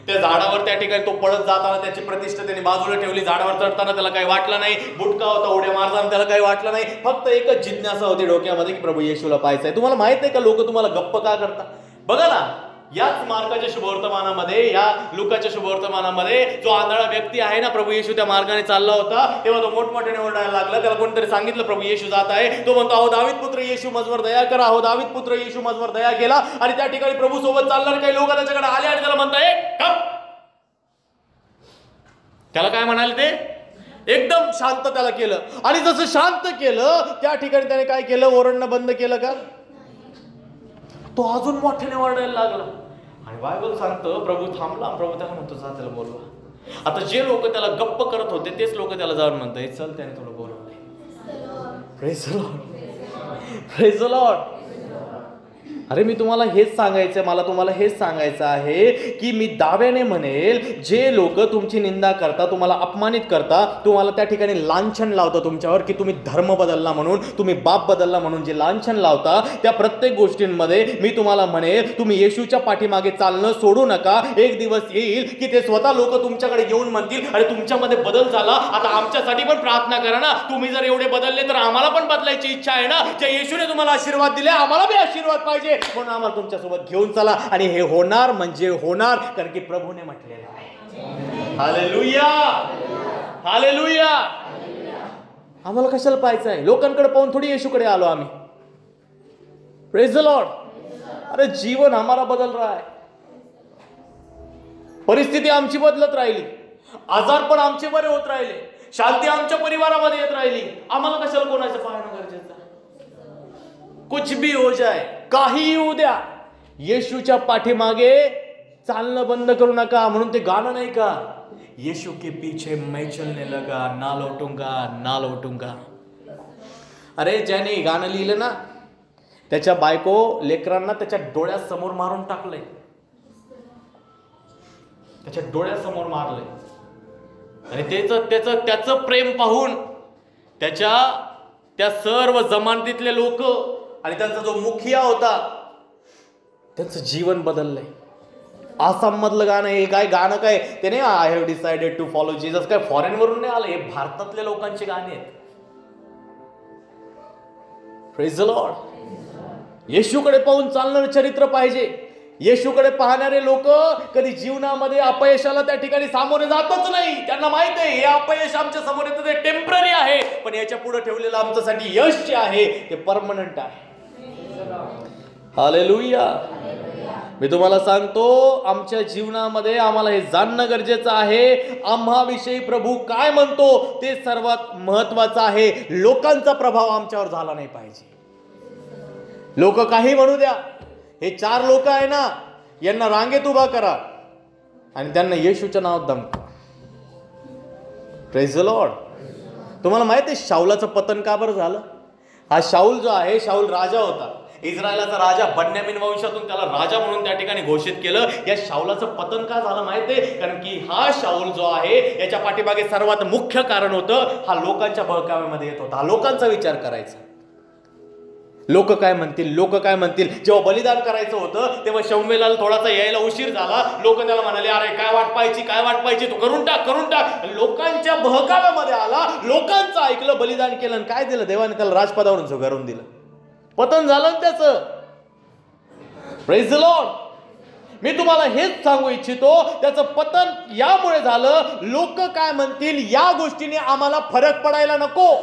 A: त्या झाडावर त्या ठिकाणी तो पळत जाताना त्याची प्रतिष्ठा त्याने बाजूला ठेवली. झाडावर चढताना त्याला काही वाटलं नाही, बुटका होता, उड्या मारताना त्याला काही वाटलं नाही. फक्त एकच जिज्ञासा होती डोक्यामध्ये की प्रभू येशूला पाहायचंय. तुम्हाला माहित आहे का लोक तुम्हाला गप्प का करतात? बघा ना, याच मार्गाच्या शुभवर्तमानामध्ये, या लुकाच्या शुभवर्तमानामध्ये जो आंधळा व्यक्ती आहे ना, प्रभू येशू त्या मार्गाने चालला होता, तेव्हा तो मोठमोठ्याने ओरडायला लागला. त्याला कोणतरी सांगितलं प्रभू येशू जात आहे. तो म्हणतो, अहो दावीद पुत्र येशू माझवर दया करा, अहो दावीद पुत्र येशू माझवर दया केला. आणि त्या ठिकाणी प्रभू सोबत चालणारे काही लोक त्याच्याकडे आले आणि त्याला म्हणताय कप. त्याला काय म्हणाले ते, एकदम शांत त्याला केलं. आणि जसं शांत केलं त्या ठिकाणी त्याने काय केलं, ओरडणं बंद केलं का? तो अजून मोठ्याने ओरडायला लागला. आणि बायबल सांगतं प्रभू थांबला. प्रभू त्याला म्हणतो जा त्याला बोलवा. आता जे लोक त्याला गप्प करत होते तेच लोक त्याला जाऊन म्हणताय चल त्याने तुला बोलवलंय. Praise the Lord, praise the Lord. अरे मी तुम्हाला हेच सांगायचं, मला तुम्हाला हेच सांगायचं आहे की मी दाव्याने म्हणेल, जे लोक तुमची निंदा करता, तुम्हाला अपमानित करता, तुम्हाला त्या ठिकाणी लांछन लावता तुमच्यावर की तुम्ही धर्म बदलला म्हणून, तुम्ही बाप बदलला म्हणून जे लांछन लावता, त्या प्रत्येक गोष्टींमध्ये मी तुम्हाला म्हणेल तुम्ही येशूच्या पाठीमागे चालणं सोडू नका. एक दिवस येईल की ते स्वतः लोक तुमच्याकडे येऊन म्हणतील अरे तुमच्यामध्ये बदल झाला, आता आमच्यासाठी पण प्रार्थना करा ना. तुम्ही जर एवढे बदलले तर आम्हाला पण बदलायची इच्छा आहे ना. ज्या येशूने तुम्हाला आशीर्वाद दिले आम्हाला बी आशीर्वाद पाहिजे, म्हणून आम्हाला तुमच्यासोबत घेऊन चला. आणि हे होणार म्हणजे होणार, कारण की प्रभूने म्हटलेलं आहे. Hallelujah, hallelujah. आम्हाला कशाला पाहायचं आहे? लोकांकडे पाहून थोडी येशूकडे आलो आम्ही. Praise the Lord. अरे जीवन हमारा बदल रहा है, परिस्थिती आमची बदलत राहिली, आजार पण आमचे बरे होत राहिले, शांती आमच्या परिवारामध्ये येत राहिली. आम्हाला कशाला कोणाचं पाहणं गरजेचं? कुछ भी हो जाए, काही होऊ द्या, येशूच्या पाठीमागे चालणं बंद करू नका. म्हणून ते गाणं नाही का, येशू के पीछे मैं चलने लगा, ना लौटूंगा ना लौटूंगा. अरे ज्याने गाणं लिहिलं ना त्याच्या बायको लेकरांना त्याच्या डोळ्यासमोर मारून टाकलंय, त्याच्या डोळ्यासमोर मारलंय. आणि त्याचं प्रेम पाहून त्या सर्व जमानतीतले लोक आणि त्यांचा जो मुखिया होता त्यांचं जीवन बदललंय. आसाम मधलं गाणं, हे काय गाणं काय ते नाही, I have decided to follow Jesus, काय फॉरेन वरून नाही आलं, हे भारतातल्या लोकांची गाणी आहेत. Praise the Lord. येशूकडे पाहून चालणारं चरित्र पाहिजे. येशूकडे पाहणारे लोक कधी जीवनामध्ये अपयशाला त्या ठिकाणी सामोरे जातच नाही. त्यांना माहित आहे हे अपयश आमच्या समोर येतं ते टेम्पररी आहे, पण याच्या पुढे ठेवलेलं आमच्यासाठी यश जे आहे ते परमनंट आहे. हालेलुया. मी तुम्हाला सांगतो, आमच्या जीवनामध्ये आम्हाला हे जाणणं गरजेचं आहे, आम्हाविषयी प्रभू काय म्हणतो ते सर्वात महत्वाचं आहे. लोकांचा प्रभाव आमच्यावर झाला नाही पाहिजे. लोक काही म्हणू द्या, हे 4 लोक आहे ना, यांना रांगेत उभा करा आणि त्यांना येशूच्या नावात धमका. Praise the Lord. तुम्हाला माहिती आहे शाऊलाचं पतन का बरं झालं? हा शाऊल जो आहे, शाऊल राजा होता, इस्रायलाचा राजा, बन्यामीन वंशातून त्याला राजा म्हणून त्या ठिकाणी घोषित केलं. या शाऊलाचं पतन का झालं माहितीये? कारण की हा शाऊल जो आहे याच्या पाठीमागे सर्वात मुख्य कारण होतं, हा लोकांच्या बळकाव्यामध्ये येत होता. हा लोकांचा विचार करायचा. लोक काय म्हणतील, लोक काय म्हणतील. जेव्हा बलिदान करायचं होतं तेव्हा शमूएलाला थोडासा यायला उशीर झाला. लोक त्याला म्हणाले, अरे काय वाट पाहायची, तू करून टाक. लोकांच्या बहकाव्यामध्ये आला, लोकांचं ऐकलं, बलिदान केलं आणि काय दिलं? देवाने त्याला राजपदावरून झुगारून दिलं. पतन झालं त्याचं. Praise the Lord. मी तुम्हाला हेच सांगू इच्छितो, त्याचं पतन यामुळे झालं, लोक काय म्हणतील या गोष्टीने आम्हाला फरक पडायला नको.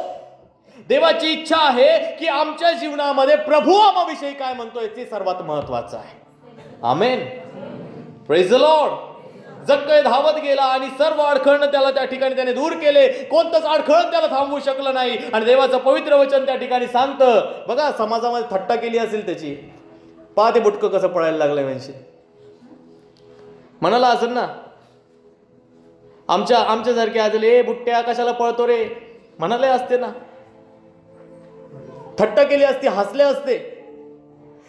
A: देवाची इच्छा आहे की आमच्या जीवनामध्ये प्रभू आम्हाविषयी काय म्हणतोय ते सर्वात महत्वाचं आहे. आमेन. Praise the Lord. जक्कय धावत गेला आणि सर्व अडखळण त्याला त्या ठिकाणी त्याने दूर केले. कोणतंच अडखळण त्याला थांबवू शकलं नाही. आणि देवाचं पवित्र वचन त्या ठिकाणी सांगतं, बघा समाजामध्ये थट्टा केली असेल त्याची, पहा ते बुटकं कसं पळायला लागलंय. म्हणजे म्हणाला असेल ना, आमच्यासारखे आजले बुट्ट्या कशाला पळतो रे म्हणाले असते ना, थट्टा केली असते, हसले असते,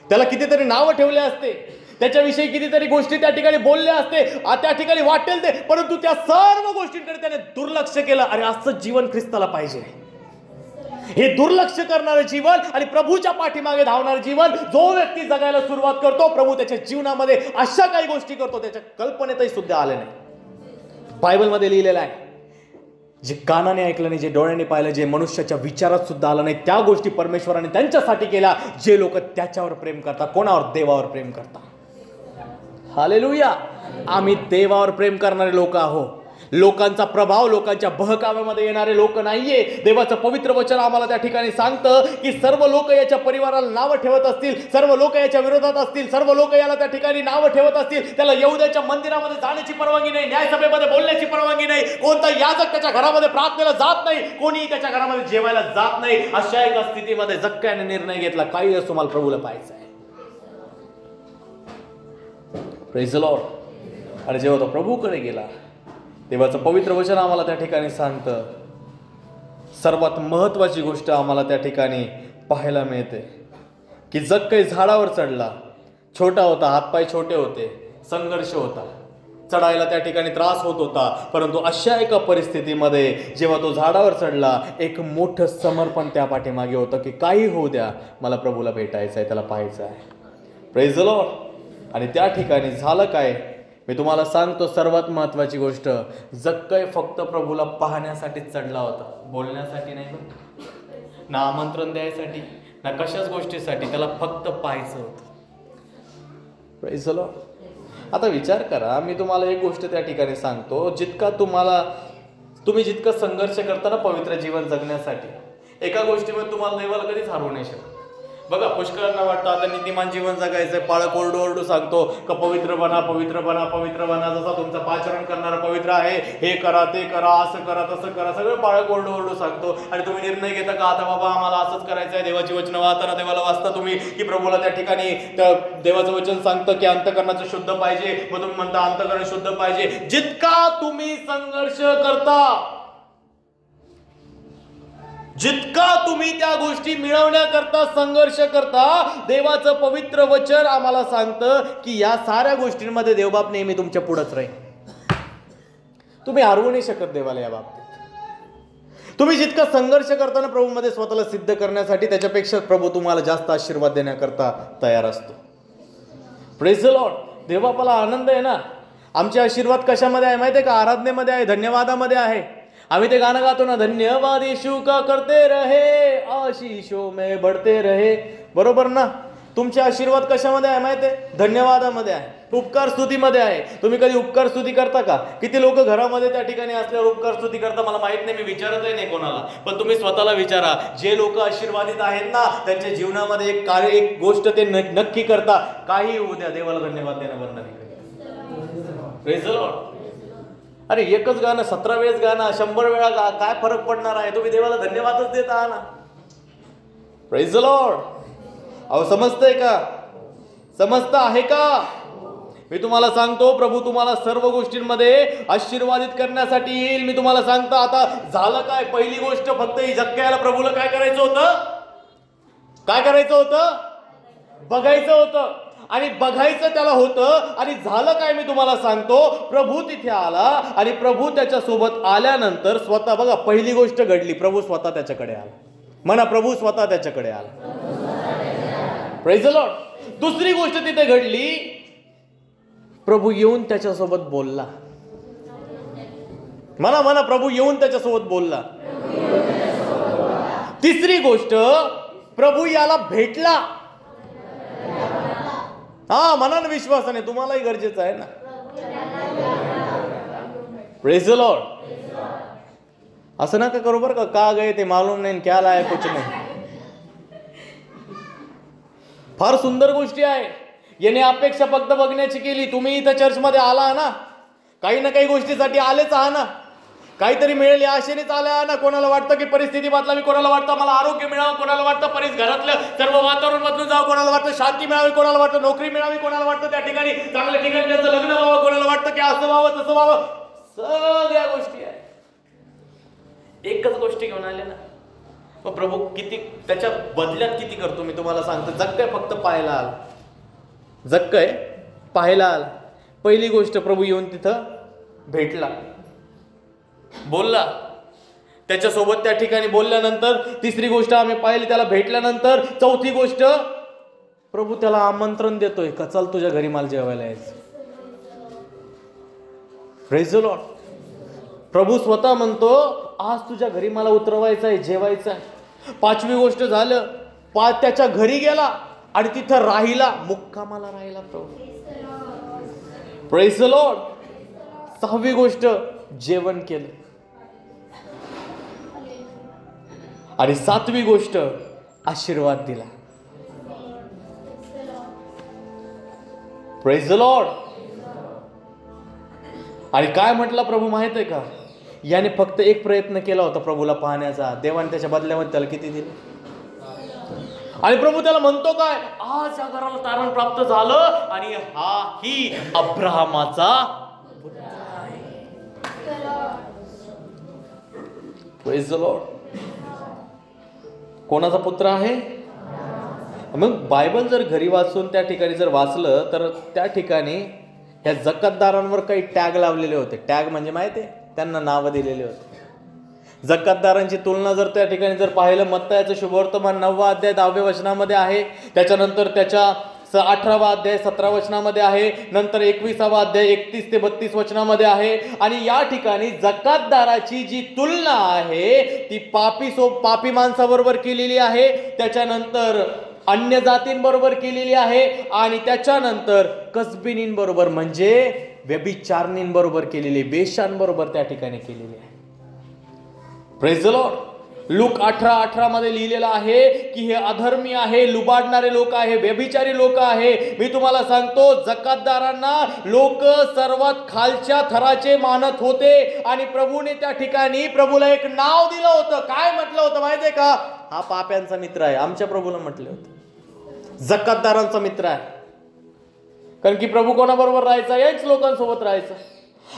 A: त्याला कितीतरी नावं ठेवले असते, त्याच्याविषयी कितीतरी गोष्टी त्या ठिकाणी बोलल्या असते, त्या ठिकाणी वाटेल ते, परंतु त्या सर्व गोष्टींकडे त्याने दुर्लक्ष केलं. अरे असं जीवन ख्रिस्ताला पाहिजे. हे दुर्लक्ष करणारं जीवन आणि प्रभूच्या पाठीमागे धावणारं जीवन जो व्यक्ती जगायला सुरुवात करतो, प्रभू त्याच्या जीवनामध्ये अशा काही गोष्टी करतो त्याच्या कल्पनेतही सुद्धा आले नाही. बायबलमध्ये लिहिलेलं आहे, जे कानाने ऐकलं नाही, जे डोळ्याने पाहिलं, जे मनुष्याच्या विचारात सुद्धा आलं नाही, त्या गोष्टी परमेश्वराने त्यांच्यासाठी केल्या जे लोक त्याच्यावर प्रेम करतात. कोणावर? देवावर प्रेम करतात. हालेलुया. आम्ही देवावर प्रेम करणारे लोक आहोत. लोकांचा प्रभाव, लोकांच्या बहकाव्यामध्ये येणारे लोक नाहीये. देवाचं पवित्र वचन आम्हाला त्या ठिकाणी सांगतं की सर्व लोक याच्या परिवाराला नावं ठेवत असतील, सर्व लोक याच्या विरोधात असतील, सर्व लोक याला त्या ठिकाणी नावं ठेवत असतील, त्याला यहूद्याच्या मंदिरामध्ये जाण्याची परवानगी नाही, न्यायसभेमध्ये बोलण्याची परवानगी नाही, कोणता याजक त्याच्या घरामध्ये प्रार्थनेला जात नाही, कोणी त्याच्या घरामध्ये जेवायला जात नाही. अशा एका स्थितीमध्ये जक्कयाने निर्णय घेतला, काही असो मला प्रभूला पाहायचं आहे. Praise the Lord. आणि जेव्हा तो प्रभूकडे गेला, देवाचं पवित्र वचन आम्हाला त्या ठिकाणी सांगतं, सर्वात महत्वाची गोष्ट आम्हाला त्या ठिकाणी पाहायला मिळते की जक्कय झाडावर चढला. छोटा होता, हातपाय छोटे होते, संघर्ष होता, चढायला त्या ठिकाणी त्रास होत होता, परंतु अशा एका परिस्थितीमध्ये जेव्हा तो झाडावर चढला, एक मोठं समर्पण त्या पाठीमागे होतं की काही होऊ द्या, मला प्रभूला भेटायचं आहे, त्याला पाहायचं आहे. Praise the Lord. आणि त्या ठिकाणी झालं काय, मी तुम्हाला सांगतो, सर्वात महत्वाची गोष्ट, जक्कय फक्त प्रभूला पाहण्यासाठीच चढला होता, बोलण्यासाठी नाही, ना आमंत्रण द्यायसाठी, ना कशाच गोष्टीसाठी, त्याला फक्त पाहायचं होतं. Praise the Lord. आता विचार करा, मी तुम्हाला एक गोष्ट त्या ठिकाणी सांगतो, तुम्ही जितकं संघर्ष करता ना पवित्र जीवन जगण्यासाठी, एका गोष्टीमध्ये तुम्हाला देवाला कधीच हरवू नाही शकत. बघा, पुष्कळांना वाटतं आता नीतिमान जीवन जगायचंय, पाळक ओरडू सांगतो का पवित्र बना, पवित्र बना, पवित्र बना, जसा तुमचं पाचरण करणारा पवित्र आहे, हे करा, ते करा, असं करा, तसं करा, सगळं पाळक ओरडू सांगतो. आणि तुम्ही निर्णय घेता का आता बाबा आम्हाला असंच करायचं आहे. देवाची वचनं वाहताना देवाला वाचता तुम्ही की प्रभूला त्या ठिकाणी देवाचं वचन सांगतं की अंतकरणाचं शुद्ध पाहिजे, मग तुम्ही म्हणता अंतकरण शुद्ध पाहिजे. जितका तुम्ही संघर्ष करता, जितका तुम्ही त्या गोष्टी मिळवण्याकरता संघर्ष करता, देवाचं पवित्र वचन आम्हाला सांगतं की या साऱ्या गोष्टींमध्ये देवबाप नेहमी तुमच्या पुढेच राहील. तुम्ही हरवू नाही शकत देवाला या बाबतीत. तुम्ही जितका संघर्ष करताना प्रभूमध्ये स्वतःला सिद्ध करण्यासाठी, त्याच्यापेक्षा प्रभू तुम्हाला जास्त आशीर्वाद देण्याकरता तयार असतो. Praise the Lord. देवबापाला आनंद आहे ना. आमचे आशीर्वाद कशामध्ये आहे माहिती आहे का? आराधनेमध्ये आहे, धन्यवादामध्ये आहे. आम्ही ते गाणं गातो ना, धन्यवाद यीशु का करते रहे, आशीषों में बढ़ते रहे. बरोबर ना? तुमचे आशीर्वाद कशामध्ये आहे माहिती आहे? धन्यवादामध्ये आहे, उपकार स्तुतीमध्ये आहे. तुम्ही कधी उपकार स्तुती करता का? किती लोक घरामध्ये त्या ठिकाणी असल्यावर उपकार स्तुती करता मला माहित नाही, मी विचारतही नाही कोणाला. पण तुम्ही स्वतःला विचारा, जे लोक आशीर्वादित आहेत ना, त्यांच्या जीवनामध्ये एक कार्य, एक गोष्ट ते नक्की करता, काही होऊ द्या, देवाला धन्यवाद देणं बंद नाही करत. Praise the Lord. अरे एकच गाणं 17 वेळेस गाणं 100 वेळा गा, काय फरक पडणार आहे? तुम्ही देवाला धन्यवादच देत आहात ना. Praise the Lord. अहो समजतंय का? समजतं आहे का? मी तुम्हाला सांगतो, प्रभू तुम्हाला सर्व गोष्टींमध्ये आशीर्वादित करण्यासाठी येईल. मी तुम्हाला सांगतो, आता झालं काय? पहिली गोष्ट फक्त ही झक्क्याला प्रभूला काय करायचं होतं? काय करायचं होतं? बघायचं होतं. आणि बघायचं त्याला होतं. आणि झालं काय मी तुम्हाला सांगतो, प्रभू तिथे आला आणि प्रभू त्याच्या सोबत आल्यानंतर स्वतः, बघा पहिली गोष्ट घडली, प्रभू स्वतः त्याच्याकडे आला. म्हणा, प्रभू स्वतः त्याच्याकडे आला. Praise the Lord. दुसरी गोष्ट तिथे घडली, प्रभू येऊन त्याच्यासोबत बोलला. म्हणा म्हणा, प्रभू येऊन त्याच्यासोबत बोलला. तिसरी गोष्ट, प्रभू याला भेटला. हा, मनानं विश्वासाने, तुम्हालाही गरजेचं आहे ना. Praise the Lord. असं नका करू बरं का गए ते मालूम नाही, क्या लाया कुछ नाही. फार सुंदर गोष्टी आहे. याने अपेक्षा फक्त बघण्याची केली. तुम्ही इथं चर्चमध्ये आला ना, काही ना काही गोष्टीसाठी आलेच आहा ना. काहीतरी मिळेल या आशेनेच आल्या ना. कोणाला वाटतं की परिस्थिती बदलावी, कोणाला वाटतं मला आरोग्य मिळावं, कोणाला वाटतं घरातलं सर्व वातावरण बदलून जावं, कोणाला वाटतं शांती मिळावी, कोणाला वाटतं नोकरी मिळावी, कोणाला वाटतं त्या ठिकाणी चांगल्या ठिकाणी त्याचं लग्न व्हावं, कोणाला वाटतं की असं व्हावं तसं व्हावं. सगळ्या गोष्टी आहेत. एकच गोष्टी घेऊन आले ना. मग प्रभू किती त्याच्या बदल्यात किती करतो मी तुम्हाला सांगतो. जक्कय फक्त पाहायला आला. जक्कय पाहायला आला. पहिली गोष्ट, प्रभू येऊन तिथं भेटला, बोलला त्याच्यासोबत त्या ठिकाणी. बोलल्यानंतर तिसरी गोष्ट आम्ही पाहिली, त्याला भेटल्यानंतर. चौथी गोष्ट, प्रभू त्याला आमंत्रण देतोय का चल तुझ्या घरी मला जेवायला यायचं. Praise the Lord. प्रभू स्वतः म्हणतो आज तुझ्या घरी मला उतरवायचं आहे, जेवायचं आहे. पाचवी गोष्ट झालं, त्याच्या घरी गेला आणि तिथं राहिला, मुक्कामाला राहिला प्रभू. Praise the Lord. सहावी गोष्ट, जेवण केलं. आणि सातवी गोष्ट, आशीर्वाद दिला. Praise the Lord. आणि काय म्हटलं प्रभू माहित आहे का? याने फक्त एक प्रयत्न केला होता प्रभूला पाहण्याचा. देवाने त्याच्या बदल्यामध्ये त्याला किती दिले? आणि प्रभू त्याला म्हणतो काय? आज या घराला तारण प्राप्त झालं आणि हा ही अब्राहमाचा पुत्र आहे. Praise the Lord. कोणाचा पुत्र आहे? मग बायबल जर घरी वाचून त्या ठिकाणी जर वाचलं तर त्या ठिकाणी ह्या जकातदारांवर काही टॅग लावलेले होते. टॅग म्हणजे माहिती आहे, त्यांना नावं दिलेले होते. जकातदारांची तुलना जर त्या ठिकाणी जर पाहिलं, मत्तायाचं शुभवर्तमान 9वा अध्याय 10व्या वचनामध्ये आहे. त्याच्यानंतर त्याच्या 18वा अध्याय 17 वचनामध्ये आहे. नंतर 21वा अध्याय 31 ते 32 वचनामध्ये आहे. आणि या ठिकाणी जकातदाराची जी तुलना आहे ती पापी माणसाबरोबर केलेली आहे. त्याच्यानंतर अन्य जातींबरोबर केलेली आहे. आणि त्याच्यानंतर कसबिनींबरोबर म्हणजे व्यभिचारिणींबरोबर केलेली, वेश्यांबरोबर त्या ठिकाणी केलेली आहे. Praise the Lord. लूक 18:18 मध्ये लिहिलेलं आहे की हे अधर्मी आहे, लुबाडणारे लोक आहे, व्यभिचारी लोक आहे. मी तुम्हाला सांगतो, जकातदारांना लोक सर्वात खालच्या थराचे मानत होते. आणि प्रभूने त्या ठिकाणी प्रभूला एक नाव दिलं होतं. काय म्हटलं होतं माहितीये का? हा पाप्यांचा मित्र आहे. आमच्या प्रभूला म्हटले होते जकातदारांचा मित्र आहे. कारण की प्रभू कोणाबरोबर राहायचा? याच लोकांसोबत राहायचा.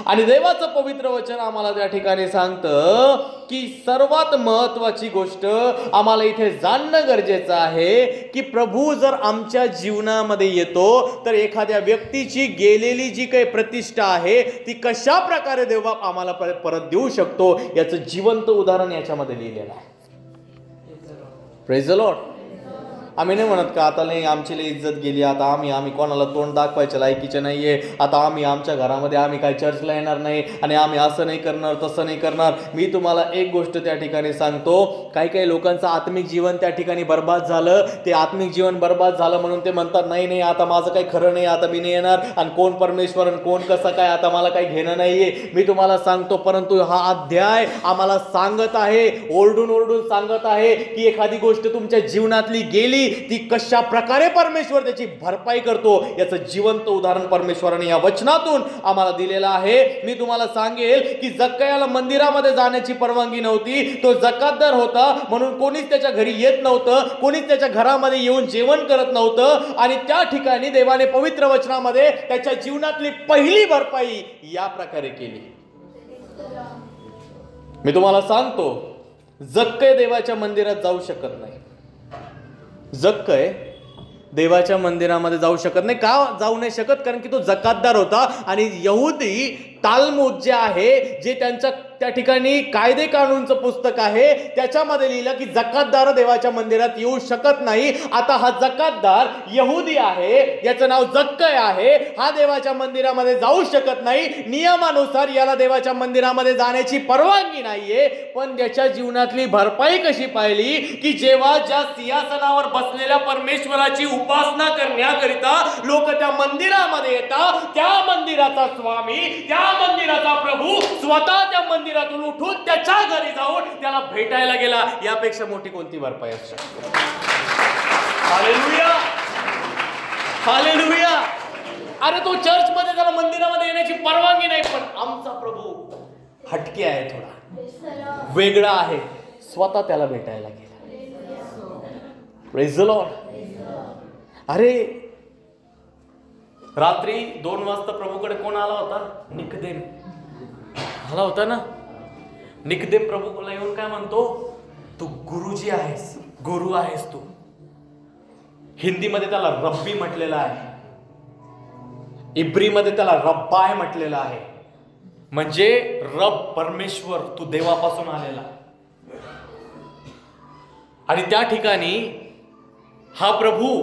A: आणि देवाचं पवित्र वचन आम्हाला त्या ठिकाणी सांगतं की सर्वात महत्वाची गोष्ट आम्हाला इथे जाणणं गरजेचं आहे की प्रभू जर आमच्या जीवनामध्ये येतो तर एखाद्या व्यक्तीची गेलेली जी काही प्रतिष्ठा आहे ती कशा प्रकारे देवबाप आम्हाला परत देऊ शकतो याचं जिवंत उदाहरण याच्यामध्ये लिहिलेलं आहे. Praise the Lord. आम्ही नाही म्हणत का आता नाही आमची लई इज्जत गेली, आता आम्ही कोणाला तोंड दाखवायच्या लायकीचे नाहीये, आता आम्ही आमच्या घरामध्ये आम्ही काय चर्चला येणार नाही आणि आम्ही असं नाही करणार तसं नाही करणार. मी तुम्हाला एक गोष्ट त्या ठिकाणी सांगतो, काही लोकांचं आत्मिक जीवन त्या ठिकाणी बर्बाद झालं. ते आत्मिक जीवन बर्बाद झालं म्हणून ते म्हणतात नाही आता माझं काही खरं नाही, आता मी नाही येणार आणि कोण परमेश्वर आणि कोण कसं काय आता मला काही घेणं नाहीये. मी तुम्हाला सांगतो परंतु हा अध्याय आम्हाला सांगत आहे, ओरडून सांगत आहे की एखादी गोष्ट तुमच्या जीवनातली गेली ती कशा प्रकारे परमेश्वर त्याची भरपाई करतो याचं जिवंत उदाहरण परमेश्वराने या वचनातून आम्हाला दिलेलं आहे. मी तुम्हाला सांगेल की जक्कयाला मंदिरामध्ये जाण्याची परवानगी नव्हती. तो जकातदार होता म्हणून कोणीच त्याच्या घरी येत नव्हतं, कोणीच त्याच्या घरामध्ये येऊन जेवण करत नव्हतं. आणि त्या ठिकाणी देवाने पवित्र वचनामध्ये त्याच्या जीवनातली पहिली भरपाई या प्रकारे केली. मी तुम्हाला सांगतो जक्कय देवाच्या मंदिरात जाऊ शकत नाही. जक्कय देवाच्या मंदिरामध्ये जाऊ शकत नाही. का जाऊ नाही शकत? कारण की तो जकातदार होता आणि यहुदी तालमुद जे आहे, जे त्यांच्या त्या ठिकाणी कायदे कानूनचं पुस्तक आहे, त्याच्यामध्ये लिहिलं की जकातदार देवाच्या मंदिरात येऊ शकत नाही. आता हा जकातदार यहुदी आहे, याचं नाव जक्कय आहे, हा देवाच्या मंदिरामध्ये जाऊ शकत नाही. नियमानुसार याला देवाच्या मंदिरामध्ये जाण्याची परवानगी नाहीये. पण त्याच्या जीवनातली भरपाई कशी पाहिली की जेव्हा ज्या सिंहासनावर बसलेल्या परमेश्वराची उपासना करण्याकरिता लोक त्या मंदिरामध्ये येतात, त्या मंदिराचा स्वामी, त्या मंदिराचा प्रभू स्वतः त्या मंदिरातून उठून त्याच्या घरी जाऊन त्याला भेटायला गेला. यापेक्षा मोठी कोणती भरपाई असू शकते? Hallelujah, hallelujah. अरे तो चर्च मध्ये त्याला मंदिरामध्ये येण्याची परवानगी नाही, पण आमचा प्रभू हटके आहे, थोडा वेगळा आहे, स्वतः त्याला भेटायला गेला. Praise the Lord. अरे रात्री 2 वाजता प्रभूकडे कोण आला होता? निकदेम आला होता ना. निकदेम प्रभूला येऊन काय म्हणतो? तू गुरुजी आहेस, गुरु आहेस तू. हिंदीमध्ये त्याला रब्बी म्हटलेलं आहे, इब्रीमध्ये त्याला रब्बाय म्हटलेलं आहे. म्हणजे रब परमेश्वर, तू देवापासून आलेला. आणि त्या ठिकाणी हा प्रभू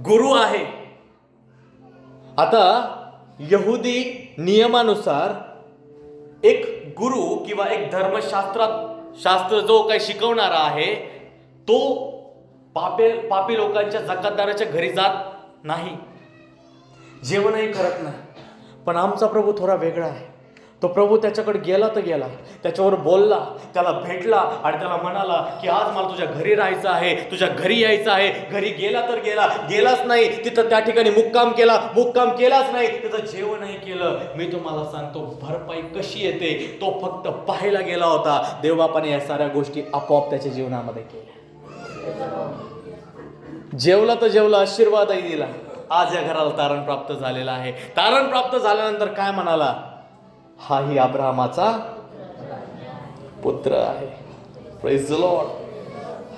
A: गुरु आहे. आता यहुदी नियमानुसार एक गुरु किंवा एक धर्मशास्त्र जो काही शिकवणारा आहे तो पापी लोकांच्या जकातदाराच्या घरी जात नाही, जेवणही करत नाही. पण आमचा प्रभू थोडा वेगळा आहे. तो प्रभू त्याच्याकडे गेला तर गेला, त्याच्यावर बोलला, त्याला भेटला आणि त्याला म्हणाला की आज मला तुझ्या घरी राहायचं आहे, तुझ्या घरी यायचं आहे. घरी गेला तर गेला, गेलाच नाही तिथं त्या ठिकाणी मुक्काम केलाच नाही, तिथं जेवणही केलं. मी तुम्हाला सांगतो भरपाई कशी येते. तो फक्त पाहायला गेला होता, देवबापाने या साऱ्या गोष्टी आपोआप त्याच्या जीवनामध्ये केल्या. जेवला तर जेवला, आशीर्वादही दिला. आज या घराला तारण प्राप्त झालेला आहे. तारण प्राप्त झाल्यानंतर काय म्हणाला? हाही अब्राहमाचा पुत्र आहे. Praise the Lord,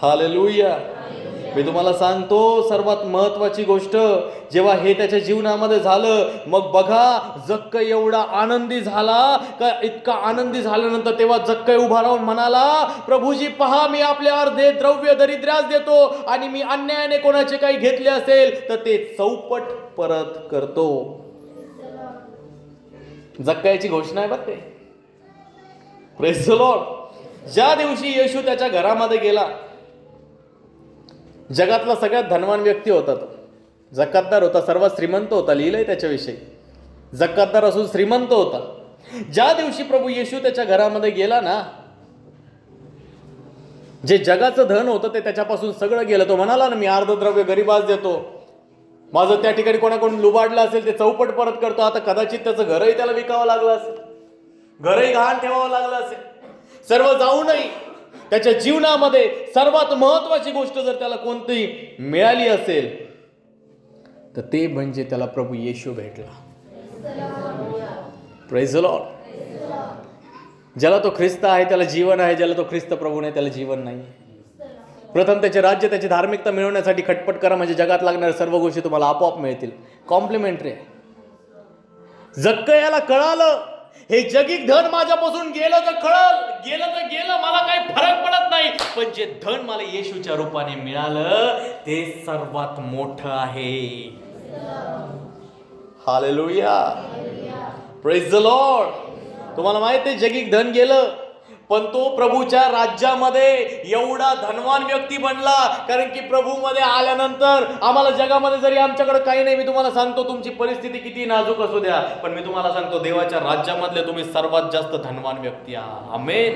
A: hallelujah. मी तुम्हाला सांगतो सर्वात महत्वाची गोष्ट जेव्हा हे त्याच्या जीवनामध्ये झालं, मग बघा जक्कय एवढा आनंदी झाला का, इतका आनंदी झाल्यानंतर तेव्हा जक्कय उभा राहून म्हणाला, प्रभूजी पहा, मी आपले अर्धे द्रव्य दरिद्र्यास देतो आणि मी अन्यायाने कोणाचे काही घेतले असेल तर ते चौपट परत करतो. जक्कयाची घोषणा आहे बरं ते. Praise the Lord. ज्या दिवशी येशू त्याच्या घरामध्ये गेला, जगातला सगळ्यात धनवान व्यक्ती होता तो, जकातदार होता, सर्वात श्रीमंत होता. लिहिलंय त्याच्याविषयी, जकातदार असून श्रीमंत होता. ज्या दिवशी प्रभू येशू त्याच्या घरामध्ये गेला ना, जे जगाचं धन होतं ते त्याच्यापासून सगळं गेलं. तो म्हणाला ना, मी अर्धद्रव्य गरिबास देतो, माझं त्या ठिकाणी कोणाकडून लुबाडलं असेल ते चौपट परत करतो. आता कदाचित त्याचं घरही त्याला विकावं लागलं असेल, घरही गहाण ठेवावं लागलं असेल. सर्व जाऊनही त्याच्या जीवनामध्ये सर्वात महत्वाची गोष्ट जर त्याला कोणती मिळाली असेल तर ते म्हणजे त्याला प्रभू येशू भेटला. Praise the Lord. ज्याला तो ख्रिस्त आहे त्याला जीवन आहे, ज्याला तो ख्रिस्त प्रभू नाही त्याला जीवन नाही. प्रथम त्याचे राज्य, त्याची धार्मिकता मिळवण्यासाठी खटपट करा, म्हणजे जगात लागणाऱ्या सर्व गोष्टी तुम्हाला आपोआप मिळतील. कॉम्प्लिमेंटरी. जक्कयाला कळालं हे जगिक धन माझ्यापासून गेलं तर गेलं, मला काही फरक पडत नाही, पण जे धन मला येशूच्या रूपाने मिळालं ते सर्वात मोठं आहे. हालेलुया. Praise the Lord. तुम्हाला माहिती आहे जगिक धन गेलं, पण तो प्रभूच्या राज्यामध्ये एवढा धनवान व्यक्ती बनला, कारण की प्रभूमध्ये आल्यानंतर आम्हाला जगामध्ये जरी आमच्याकडे काही नाही, मी तुम्हाला सांगतो तुमची परिस्थिती किती नाजूक असू द्या, पण मी तुम्हाला सांगतो देवाच्या राज्यामधले तुम्ही सर्वात जास्त धनवान व्यक्ती आहात. आमेन.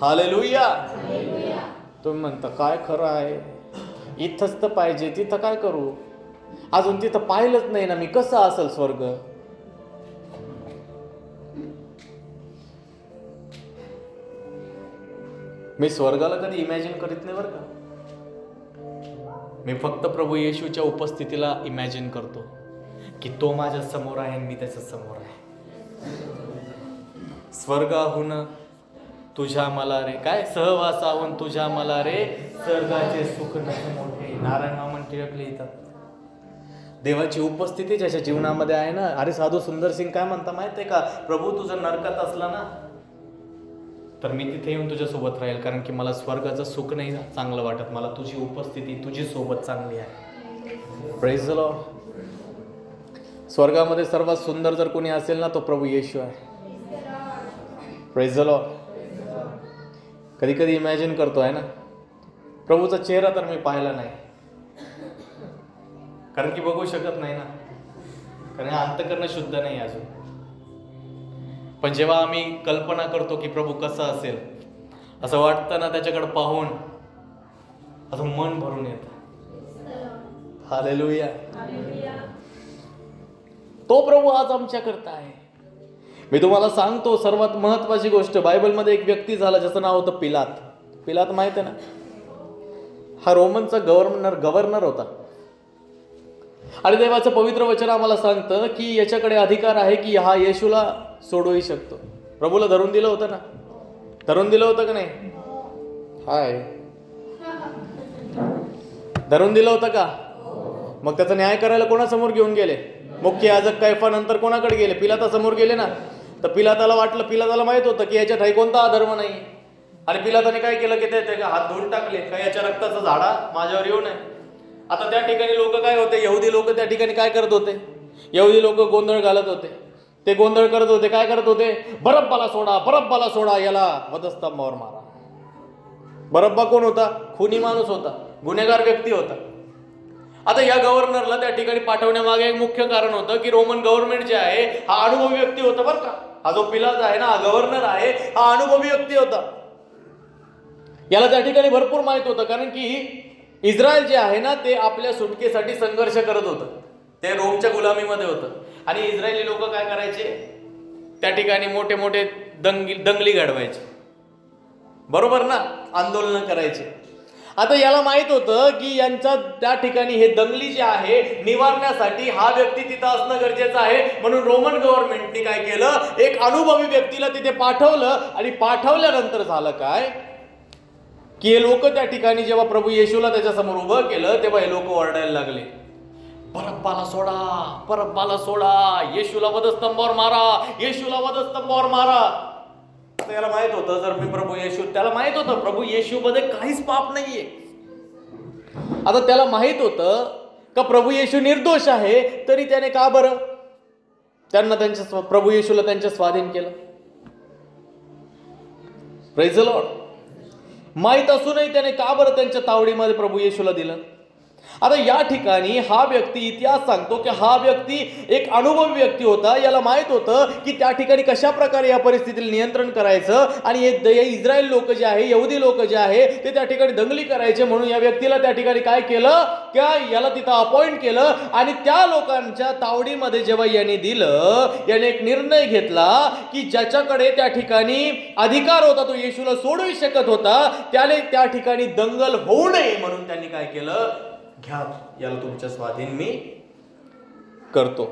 A: हालेलुया. तुम्ही म्हणता काय खरं आहे, इथंच तर पाहिजे, तिथं काय करू, अजून तिथं पाहिलंच नाही ना मी, कसं असेल स्वर्ग. मी स्वर्गाला कधी इमॅजिन करीत नाही बरं का. मी फक्त प्रभू येशूच्या उपस्थितीला इमॅजिन करतो की तो माझ्या समोर आहे आणि मी त्याच्या समोर आहे. स्वर्गाहून तुझ्या मला रे, काय सहवासाहून तुझ्या मला रे, स्वर्गाचे सुख नसे मोठे. नारायण मामन टिळक लिहितात. देवाची उपस्थिती ज्याच्या जीवनामध्ये आहे ना. अरे साधू सुंदर सिंग काय म्हणता माहितीये का, प्रभू तुझा नरकात असला ना तर मी तिथे येऊन तुझ्यासोबत राहील, कारण की मला स्वर्गाचं सुख नाही चांगलं वाटत, मला तुझी उपस्थिती, तुझी सोबत चांगली आहे. Praise the Lord. स्वर्गामध्ये सर्वात सुंदर जर कोणी असेल ना तो प्रभू येशू आहे. Praise the Lord. कधी कधी इमॅजिन करतो आहे ना, प्रभूचा चेहरा तर मी पाहिला नाही, कारण की बघू शकत नाही ना, कारण अंतःकरण शुद्ध नाही अजून. पण जेव्हा आम्ही कल्पना करतो की प्रभू कसा असेल, असं वाटतं ना त्याच्याकडे पाहून असं मन भरून येतं. हालेलुया. तो प्रभू आज आमच्याकरता आहे. मी तुम्हाला सांगतो सर्वात महत्वाची गोष्ट, बायबलमध्ये एक व्यक्ती झाला ज्याचं नाव होतं पिलात. पिलात माहित आहे ना, हा रोमनचा गव्हर्नर होता. आणि देवाचं पवित्र वचन आम्हाला सांगतं की याच्याकडे अधिकार आहे की हा येशूला सोडूही शकतो. प्रभूला धरून दिलं होतं ना, धरून दिलं होतं का नाही? हाय, धरून दिलं होतं का? मग त्याचा न्याय करायला कोणासमोर घेऊन गेले? मुख्य याजक कैफा नंतर कोणाकडे गेले? पिलातासमोर गेले ना. तर पिलाताला वाटलं, पिलाताला माहित होतं की याच्यात काही कोणता अधर्म नाही, आणि पिलाताने काय केलं की ते हात धुवून टाकले, काय याच्या रक्ताचा झाडा माझ्यावर येऊ नये. आता त्या ठिकाणी लोक काय होते, यहुदी लोक त्या ठिकाणी काय करत होते? यहुदी लोक गोंधळ घालत होते. ते गोंधळ करत होते, काय करत होते? बरब्बाला सोडा, बरब्बाला सोडा, याला वधस्तंभावर मारा. बरब्बा कोण होता? खुनी माणूस होता, गुन्हेगार व्यक्ती होता. आता या गव्हर्नरला त्या ठिकाणी पाठवण्यामागे एक मुख्य कारण होतं की रोमन गव्हर्नमेंट जे आहे हा अनुभवी व्यक्ती होता बरं का. हा जो पिलात आहे ना, हा गव्हर्नर आहे, हा अनुभवी व्यक्ती होता. याला त्या ठिकाणी भरपूर माहित होतं, कारण की इस्रायल जे आहे ना ते आपल्या सुटकेसाठी संघर्ष करत होतं. ते रोमच्या गुलामीमध्ये होतं. आणि इस्रायली लोक काय करायचे, त्या ठिकाणी मोठे मोठे दंगली घडवायचे, बरोबर ना, आंदोलन करायचे. आता याला माहित होतं की यांच्या त्या ठिकाणी हे दंगली जे आहे निवारण्यासाठी हा व्यक्ती तिथं असणं गरजेचं आहे. म्हणून रोमन गव्हर्नमेंटने काय केलं, एक अनुभवी व्यक्तीला तिथे पाठवलं. आणि पाठवल्यानंतर झालं काय की हे लोक त्या ठिकाणी जेव्हा प्रभू येशूला त्याच्यासमोर उभं केलं तेव्हा हे लोक ओरडायला लागले, बरब्बाला सोडा, बरब्बाला सोडा, येशूला वधस्तंभावर मारा, येशूला वधस्तंभावर मारा. त्याला माहित होतं जर मी प्रभू येशू, त्याला माहित होतं प्रभू येशू मध्ये काहीच पाप नाहीये. आता त्याला माहित होतं का प्रभू येशू निर्दोष आहे, तरी त्याने का बरं त्यांना त्यांच्या प्रभू येशूला त्यांच्या स्वाधीन केलं? Praise the Lord. माहित असूनही त्याने का बरं त्यांच्या तावडीमध्ये प्रभू येशूला दिलं? आता या ठिकाणी हा व्यक्ती, इतिहास सांगतो की हा व्यक्ती एक अनुभवी व्यक्ती होता. याला माहित होतं की त्या ठिकाणी कशा प्रकारे या परिस्थितीला नियंत्रण करायचं. आणि हे इस्रायल लोक जे आहे, यहुदी लोक जे आहे ते त्या ठिकाणी दंगली करायचे. म्हणून या व्यक्तीला त्या ठिकाणी काय केलं, त्या याला तिथं अपॉइंट केलं. आणि त्या लोकांच्या तावडीमध्ये जेव्हा याने दिलं, याने एक निर्णय घेतला की ज्याच्याकडे त्या ठिकाणी अधिकार होता, तो येशूला सोडू शकत होता, त्याने त्या ठिकाणी दंगल होऊ नये म्हणून त्यांनी काय केलं, घ्या याला तुमच्या स्वाधीन मी करतो.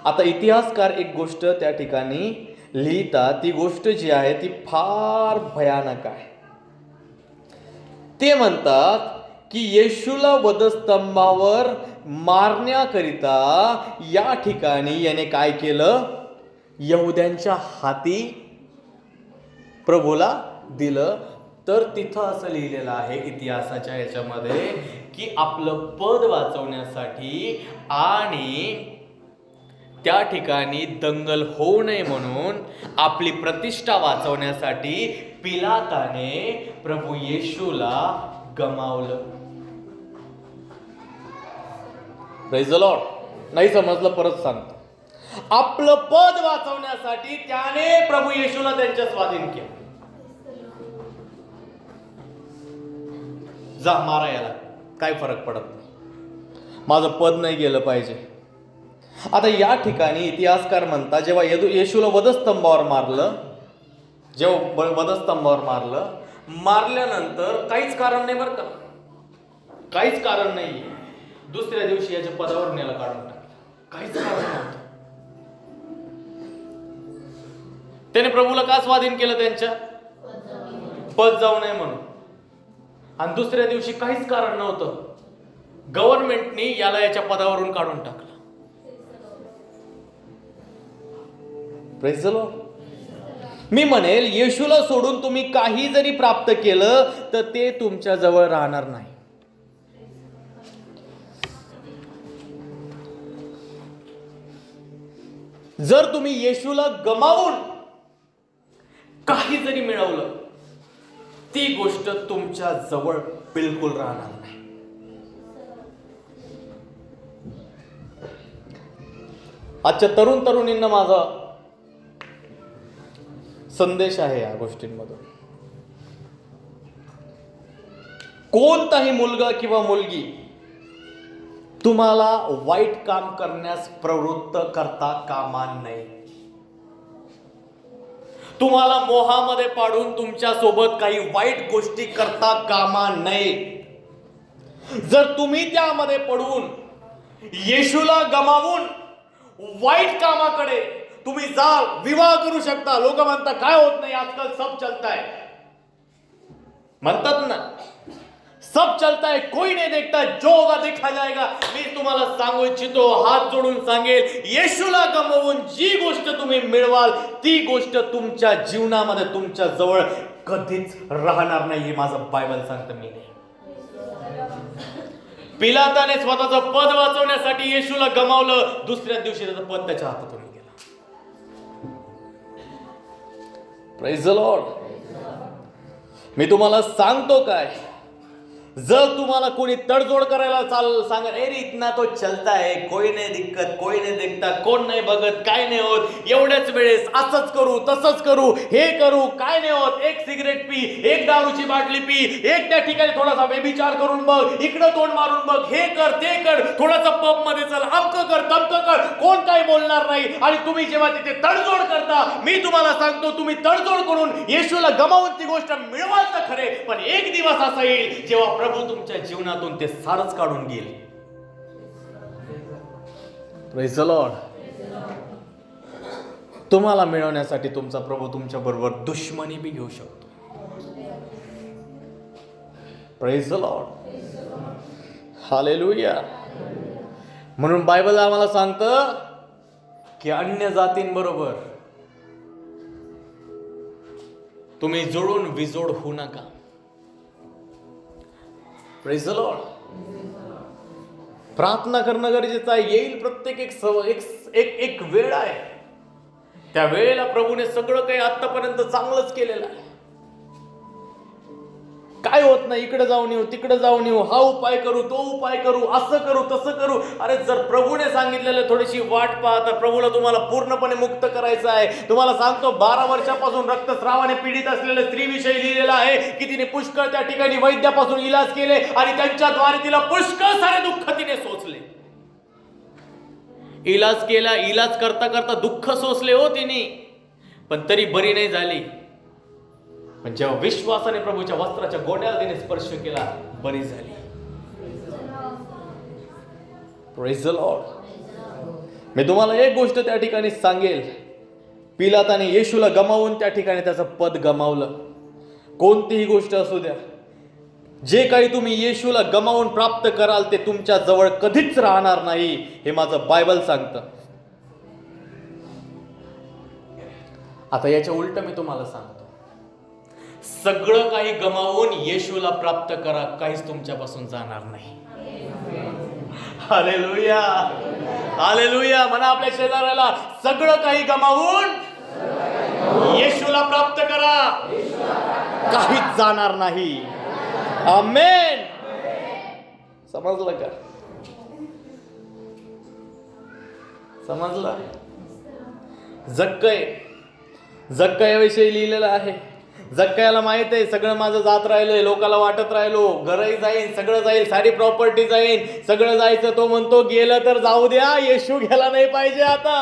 A: आता इतिहासकार एक गोष्ट त्या ठिकाणी लिहितात, ती गोष्ट जी आहे ती फार भयानक आहे. ते म्हणतात की येशूला वधस्तंभावर मारण्याकरिता या ठिकाणी याने काय केलं, यहुद्यांच्या हाती प्रभूला दिलं. तर तिथं असं लिहिलेलं आहे इतिहासाच्या याच्यामध्ये की आपलं पद वाचवण्यासाठी आणि त्या ठिकाणी दंगल होऊ नये म्हणून आपली प्रतिष्ठा वाचवण्यासाठी पिलाताने प्रभू येशूला गमावलं. Praise the Lord. नाही समजलं परत सांगतो. आपलं पद वाचवण्यासाठी त्याने प्रभू येशूला त्यांच्या स्वाधीन केलं. जा मारा याला, काय फरक पडत नाही, माझं पद नाही गेलं पाहिजे. आता या ठिकाणी इतिहासकार म्हणतात जेव्हा येशूला वधस्तंभावर मारलं, जेव्हा वधस्तंभावर मारल्यानंतर काहीच कारण नाही बरं का, काहीच कारण नाही. दुसऱ्या दिवशी याच्या पदावर नेला काढून टाकलं, काहीच कारण नव्हतं. त्याने प्रभूला का स्वाधीन केलं, त्यांच्या पद जाऊ नये म्हणून. आणि दुसऱ्या दिवशी काहीच कारण नव्हतं, गव्हर्नमेंटने याला याच्या पदावरून काढून टाकलं. Praise the Lord. मी म्हणेल येशूला सोडून तुम्ही काही जरी प्राप्त केलं तर ते तुमच्या जवळ राहणार नाही. जर तुम्ही येशूला गमावून काही जरी मिळवलं, ती गोष्ट तुमच्या जवळ बिलकुल राहणार नाही. आजच्या तरुण तरुणींना माझा संदेश आहे या गोष्टींमधून. कोणताही मुलगा किंवा मुलगी तुम्हाला वाईट काम करण्यास प्रवृत्त करता कामा नये. तुम्हाला मोहामध्ये पाडून तुमच्या सोबत काही वाईट गोष्टी करता कामा नये. जर तुम्ही त्यामध्ये पडून येशूला गमावून वाईट कामाकडे तुम्ही जा, विवाह करू शकता. लोक म्हणतात काय होत नाही, आजकाल सब चलता है, म्हणतात ना, सब चलता है, कोई नहीं देखता, जो होगा देखा जाएगा. मी तुम्हाला सांगू इच्छितो, हात जोडून सांगेल, येशूला गमावून जी गोष्ट तुम्ही मिळवाल ती गोष्ट तुमच्या जीवनामध्ये तुमच्या जवळ कधीच राहणार नाही. हे माझं बायबल सांगतं, मी नाही. पिलाताने स्वतःचं पद वाचवण्यासाठी येशूला गमावलं, दुसऱ्या दिवशी त्याचं पद त्याच्या हातातून गेलं. Praise the Lord. मी तुम्हाला सांगतो काय, जर तुम्हाला कोणी तडजोड करायला सांगा, अरे इतना तो चलता है, कोई नाही दिक्कत, कोई नाही देखता, कोण नाही बघत, काय नाही होत, एवढ्याच वेळेस असंच करू तसंच करू, हे करू, काय नाही होत, एक सिगरेट पी, एक दारूची बाटली पी, एक त्या ठिकाणी थोडासा व्यभिचार करून बघ, इकडं तोंड मारून बघ, हे कर ते कर, थोडासा पब मध्ये चल, अमकं कर तमकं कर, कोण काय बोलणार नाही. आणि तुम्ही जेव्हा तिथे तडजोड करता, मी तुम्हाला सांगतो, तुम्ही तडजोड करून येशूला गमावून ती गोष्ट मिळवाल तर खरे, पण एक दिवस असा येईल जेव्हा प्रभू तुमच्या जीवनातून ते सारच काढून घेईल. Praise the Lord. तुम्हाला मिळवण्यासाठी तुमचा प्रभू तुमच्या बरोबर दुश्मनी बी घेऊ शकतो. Praise the Lord. हालेलुया. म्हणून बायबल आम्हाला सांगतं की अन्य जातींबरोबर तुम्ही जुळून विजोड होऊ नका. Praise the Lord. प्रार्थना करणं गरजेचं आहे. येईल प्रत्येक एक वेळ आहे, त्या वेळेला प्रभूने सगळं काही आतापर्यंत चांगलंच केलेलं आहे. काय होत नाही, इकडे जाऊन येऊ तिकडे जाऊन येऊ, हा उपाय करू तो उपाय करू, असं करू तसं करू. अरे जर प्रभूने सांगितलेलं थोडीशी वाट पाहता, प्रभूला तुम्हाला पूर्णपणे मुक्त करायचं आहे. तुम्हाला सांगतो, 12 वर्षापासून रक्तस्रावाने पीडित असलेल्या स्त्रीविषयी लिहिलेलं आहे की तिने पुष्कळ त्या ठिकाणी वैद्यापासून इलाज केले आणि त्यांच्याद्वारे तिला पुष्कळ सारे दुःख तिने सोसले. इलाज केला, इलाज करता करता दुःख सोसले हो तिने, पण तरी बरी नाही झाली. पण जेव्हा विश्वासाने प्रभूच्या वस्त्राच्या गोंड्याला तिने स्पर्श केला, बरी झाली. Praise the Lord. मी तुम्हाला एक गोष्ट त्या ठिकाणी सांगेल, पिलाताने येशूला गमावून त्या ठिकाणी त्याचं पद गमावलं. कोणतीही गोष्ट असू द्या, जे काही तुम्ही येशूला गमावून प्राप्त कराल ते तुमच्या जवळ कधीच राहणार नाही, हे माझं बायबल सांगतं. आता याच्या उलट मी तुम्हाला सांगतो, सगळं काही गमावून येशूला प्राप्त करा, काहीच तुमच्यापासून जाणार नाही. Hallelujah, hallelujah. म्हणा आपल्या शेजाऱ्याला, सगळं काही गमावून येशूला प्राप्त करा, काहीच जाणार नाही. आमेन. समजलं का? समजलं? जक्कयाविषयी लिहिलेलं आहे. जक्कयाला माहित आहे सगळं माझं जात राहिलंय, लोकाला वाटत राहिलो घरही जाईन, सगळं जाईल, सारी प्रॉपर्टी जाईन, सगळं जायचं. तो म्हणतो गेलं तर जाऊ द्या, येशू गेला नाही पाहिजे आता.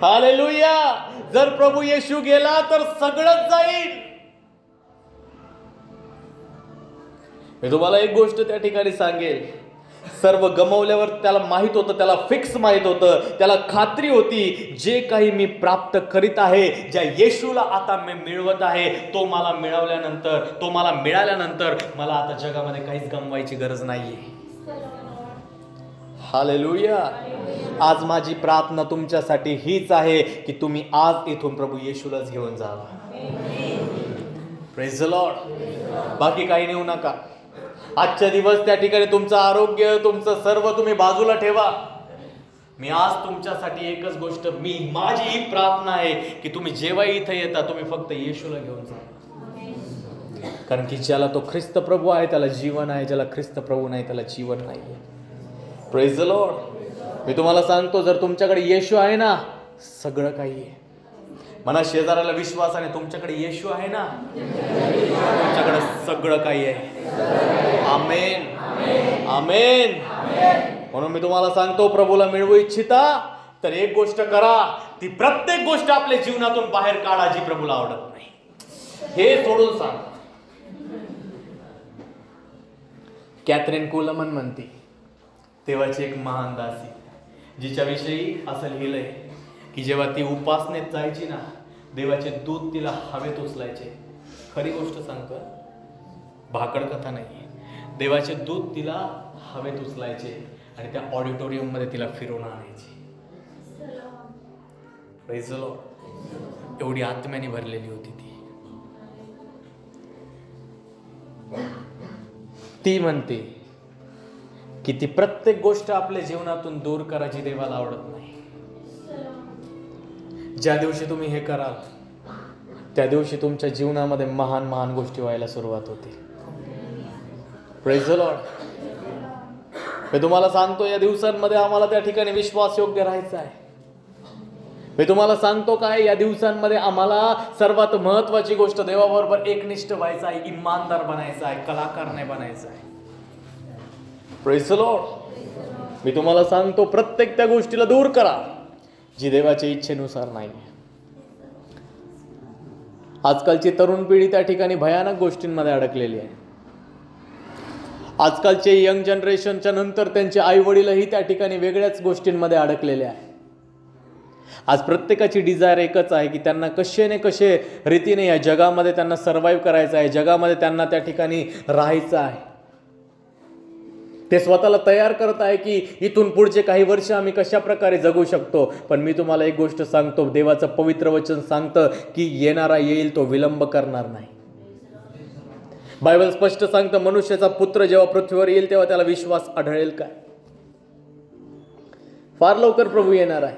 A: हालेलुया. जर प्रभू येशू गेला तर सगळंच जाईल. मी तुम्हाला एक गोष्ट त्या ठिकाणी सांगेल, सर्व गमावल्यावर त्याला माहित होतं, त्याला फिक्स माहित होतं, त्याला खात्री होती, जे काही मी प्राप्त करीत आहे, ज्या येशूला आता मी मिळवत आहे, तो मला मिळाल्यानंतर मला आता जगामध्ये काहीच गमवायची गरज नाहीये. हालेलुया. आज माझी प्रार्थना तुमच्यासाठी हीच आहे की तुम्ही आज इथून प्रभू येशूलाच घेऊन जावा. Praise the Lord. बाकी काही नेऊ नका. आजच्या दिवस त्या ठिकाणी तुमचं आरोग्य, तुमचं सर्व तुम्ही बाजूला ठेवा. मी आज तुमच्यासाठी एकच गोष्ट, माझी ही प्रार्थना आहे की तुम्ही जेव्हा इथे येता तुम्ही फक्त येशूला घेऊन जा. कारण की ज्याला तो ख्रिस्त प्रभू आहे त्याला जीवन आहे, ज्याला ख्रिस्त प्रभू नाही त्याला जीवन नाही. Praise the Lord. मी तुम्हाला सांगतो, जर तुमच्याकडे येशू आहे ना, सगळं काही आहे. म्हणा शेजाऱ्याला विश्वासाने, तुमच्याकडे येशू आहे ना, तुमच्याकडे सगळं काही आहे. आमेन, आमेन. म्हणून मी तुम्हाला सांगतो, प्रभूला मिळवू इच्छिता तर एक गोष्ट करा, ती प्रत्येक गोष्ट आपल्या जीवनातून बाहेर काढा जी प्रभूला आवडत नाही, हे सोडून सांग. कॅथरीन कुलमन म्हणते, तेव्हाची एक महान दासी, जिच्याविषयी असं लिहिलंय की जेव्हा ती उपासनेत जायची ना, देवाचे दूत तिला हवेत उचलायचे. खरी गोष्ट सांगतो, भाकड कथा नाही. देवाचे दूत तिला हवेत उचलायचे आणि त्या ऑडिटोरियम मध्ये तिला फिरवून आणायची. Praise the Lord. एवढी आत्म्याने भरलेली होती ती म्हणते की ती प्रत्येक गोष्ट आपल्या जीवनातून दूर करायची देवाला आवडत नाही. ज्या दिवशी तुम्ही हे कराल त्या दिवशी तुमच्या जीवनामध्ये महान महान गोष्टी व्हायला सुरुवात होते. Praise the Lord. मी तुम्हाला सांगतो, या दिवसांमध्ये आम्हाला त्या ठिकाणी विश्वास योग्य राहायचा आहे. मी तुम्हाला सांगतो काय, या दिवसांमध्ये आम्हाला सर्वात महत्वाची गोष्ट देवाबरोबर एकनिष्ठ व्हायचं आहे, इमानदार बनायचं आहे, कलाकार नाही बनायचं आहे. Praise the Lord. मी तुम्हाला सांगतो, प्रत्येक त्या गोष्टीला दूर करा जी देवाच्या इच्छेनुसार नाही. आजकालची तरुण पिढी त्या ठिकाणी भयानक गोष्टींमध्ये अडकलेली आहे. आजकालचे यंग जनरेशनच्या नंतर त्यांचे आई वडीलही त्या ठिकाणी वेगळ्याच गोष्टींमध्ये अडकलेले आहे. आज प्रत्येकाची डिझायर एकच आहे की त्यांना कसे न कसे रीतीने या जगामध्ये त्यांना सर्व्हाइव्ह करायचं आहे, जगामध्ये त्यांना त्या ठिकाणी राहायचं आहे. ते स्वतःला तयार करत आहे की इथून पुढचे काही वर्ष आम्ही कशा प्रकारे जगू शकतो. पण मी तुम्हाला एक गोष्ट सांगतो, देवाचं पवित्र वचन सांगतं की येणारा येईल तो विलंब करणार नाही. बायबल स्पष्ट सांगतं, मनुष्याचा पुत्र जेव्हा पृथ्वीवर येईल तेव्हा त्याला विश्वास आढळेल काय? फार लवकर प्रभू येणार आहे.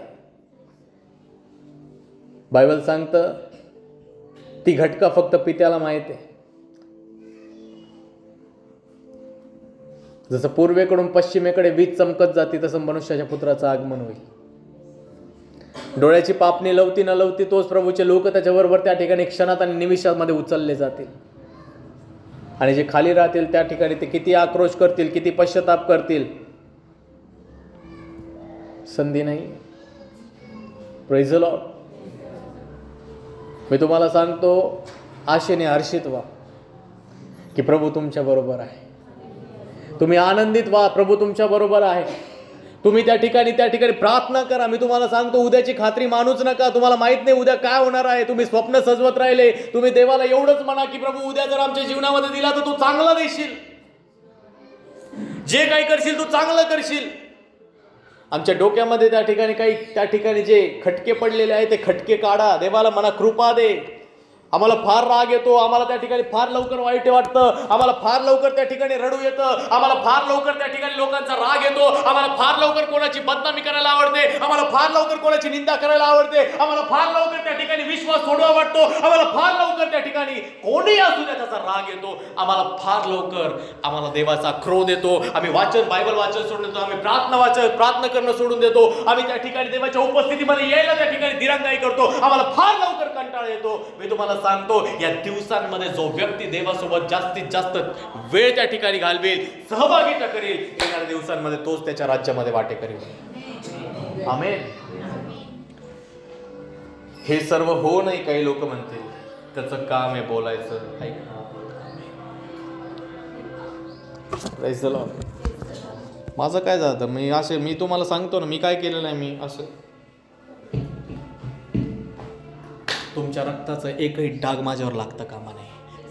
A: बायबल सांगतं ती घटका फक्त पित्याला माहित आहे. जसं पूर्वेकडून पश्चिमेकडे वीज चमकत जाते तसं मनुष्याच्या पुत्राचं आगमन होईल. डोळ्याची पापणी लवती न लवती तोच प्रभूचे लोक त्याच्याबरोबर त्या ठिकाणी क्षणात आणि निमिषामध्ये उचलले जातील. आणि जे खाली राहतील त्या ठिकाणी ते किती आक्रोश करतील, किती पश्चाताप करतील, संधी नाही. Praise the Lord. मी तुम्हाला सांगतो, आशेने हर्षित व्हा की प्रभू तुमच्या बरोबर आहे. तुम्ही आनंदित व्हा, प्रभू तुमच्या बरोबर आहे. तुम्ही त्या ठिकाणी प्रार्थना करा. मी तुम्हाला सांगतो, उद्याची खात्री मानूच नका. तुम्हाला माहित नाही उद्या काय होणार आहे. तुम्ही स्वप्न सजवत राहिले. तुम्ही देवाला एवढंच म्हणा की प्रभू उद्या जर आमच्या जीवनामध्ये दिला तर तू चांगला देशील, जे काही करशील तू चांगलं करशील. आमच्या डोक्यामध्ये त्या ठिकाणी जे खटके पडलेले आहे ते खटके काढा. देवाला म्हणा कृपा दे. आम्हाला फार राग येतो, आम्हाला त्या ठिकाणी फार लवकर वाईट वाटतं, आम्हाला फार लवकर त्या ठिकाणी रडू येतं, आम्हाला फार लवकर त्या ठिकाणी लोकांचा राग येतो, आम्हाला फार लवकर कोणाची बदनामी करायला आवडते, आम्हाला फार लवकर कोणाची निंदा करायला आवडते, आम्हाला फार लवकर त्या ठिकाणी विश्वास सोडवा वाटतो, आम्हाला फार लवकर त्या ठिकाणी कोणी असू द्या त्याचा राग येतो, आम्हाला फार लवकर आम्हाला देवाचा क्रोध येतो. आम्ही बायबल वाचन सोडून देतो, आम्ही प्रार्थना करणं सोडून देतो, आम्ही त्या ठिकाणी देवाच्या उपस्थितीमध्ये यायला त्या ठिकाणी दिरंगाई करतो, आम्हाला फार लवकर कंटाळा येतो. मी तुम्हाला सांगतो, या दिवसांमध्ये जो व्यक्ती देवासोबत जास्तीत जास्त वेळ त्या ठिकाणी घालवेल, सहभागिता करेल, येणाऱ्या दिवसांमध्ये तोच त्याच्या राज्यामध्ये वाटेकरी होईल. आमेन. हे सर्व हो नाही काही लोक म्हणतील, त्याचं काम आहे बोलायचं. Praise the Lord. माझं काय जातं, मी तुम्हाला सांगतो ना, मी काय केलेलं आहे. मी असं तुमच्या रक्ताचं एकही डाग माझ्यावर लागतं कामा नये.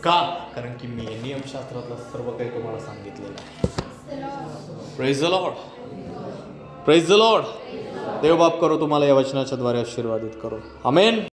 A: का? कारण की मी नियमशास्त्रातलं सर्व काही तुम्हाला सांगितलेलं आहे. Praise the Lord. Praise the Lord. देव बाप करो तुम्हाला या वचनाच्या द्वारे आशीर्वादित करो. आमेन.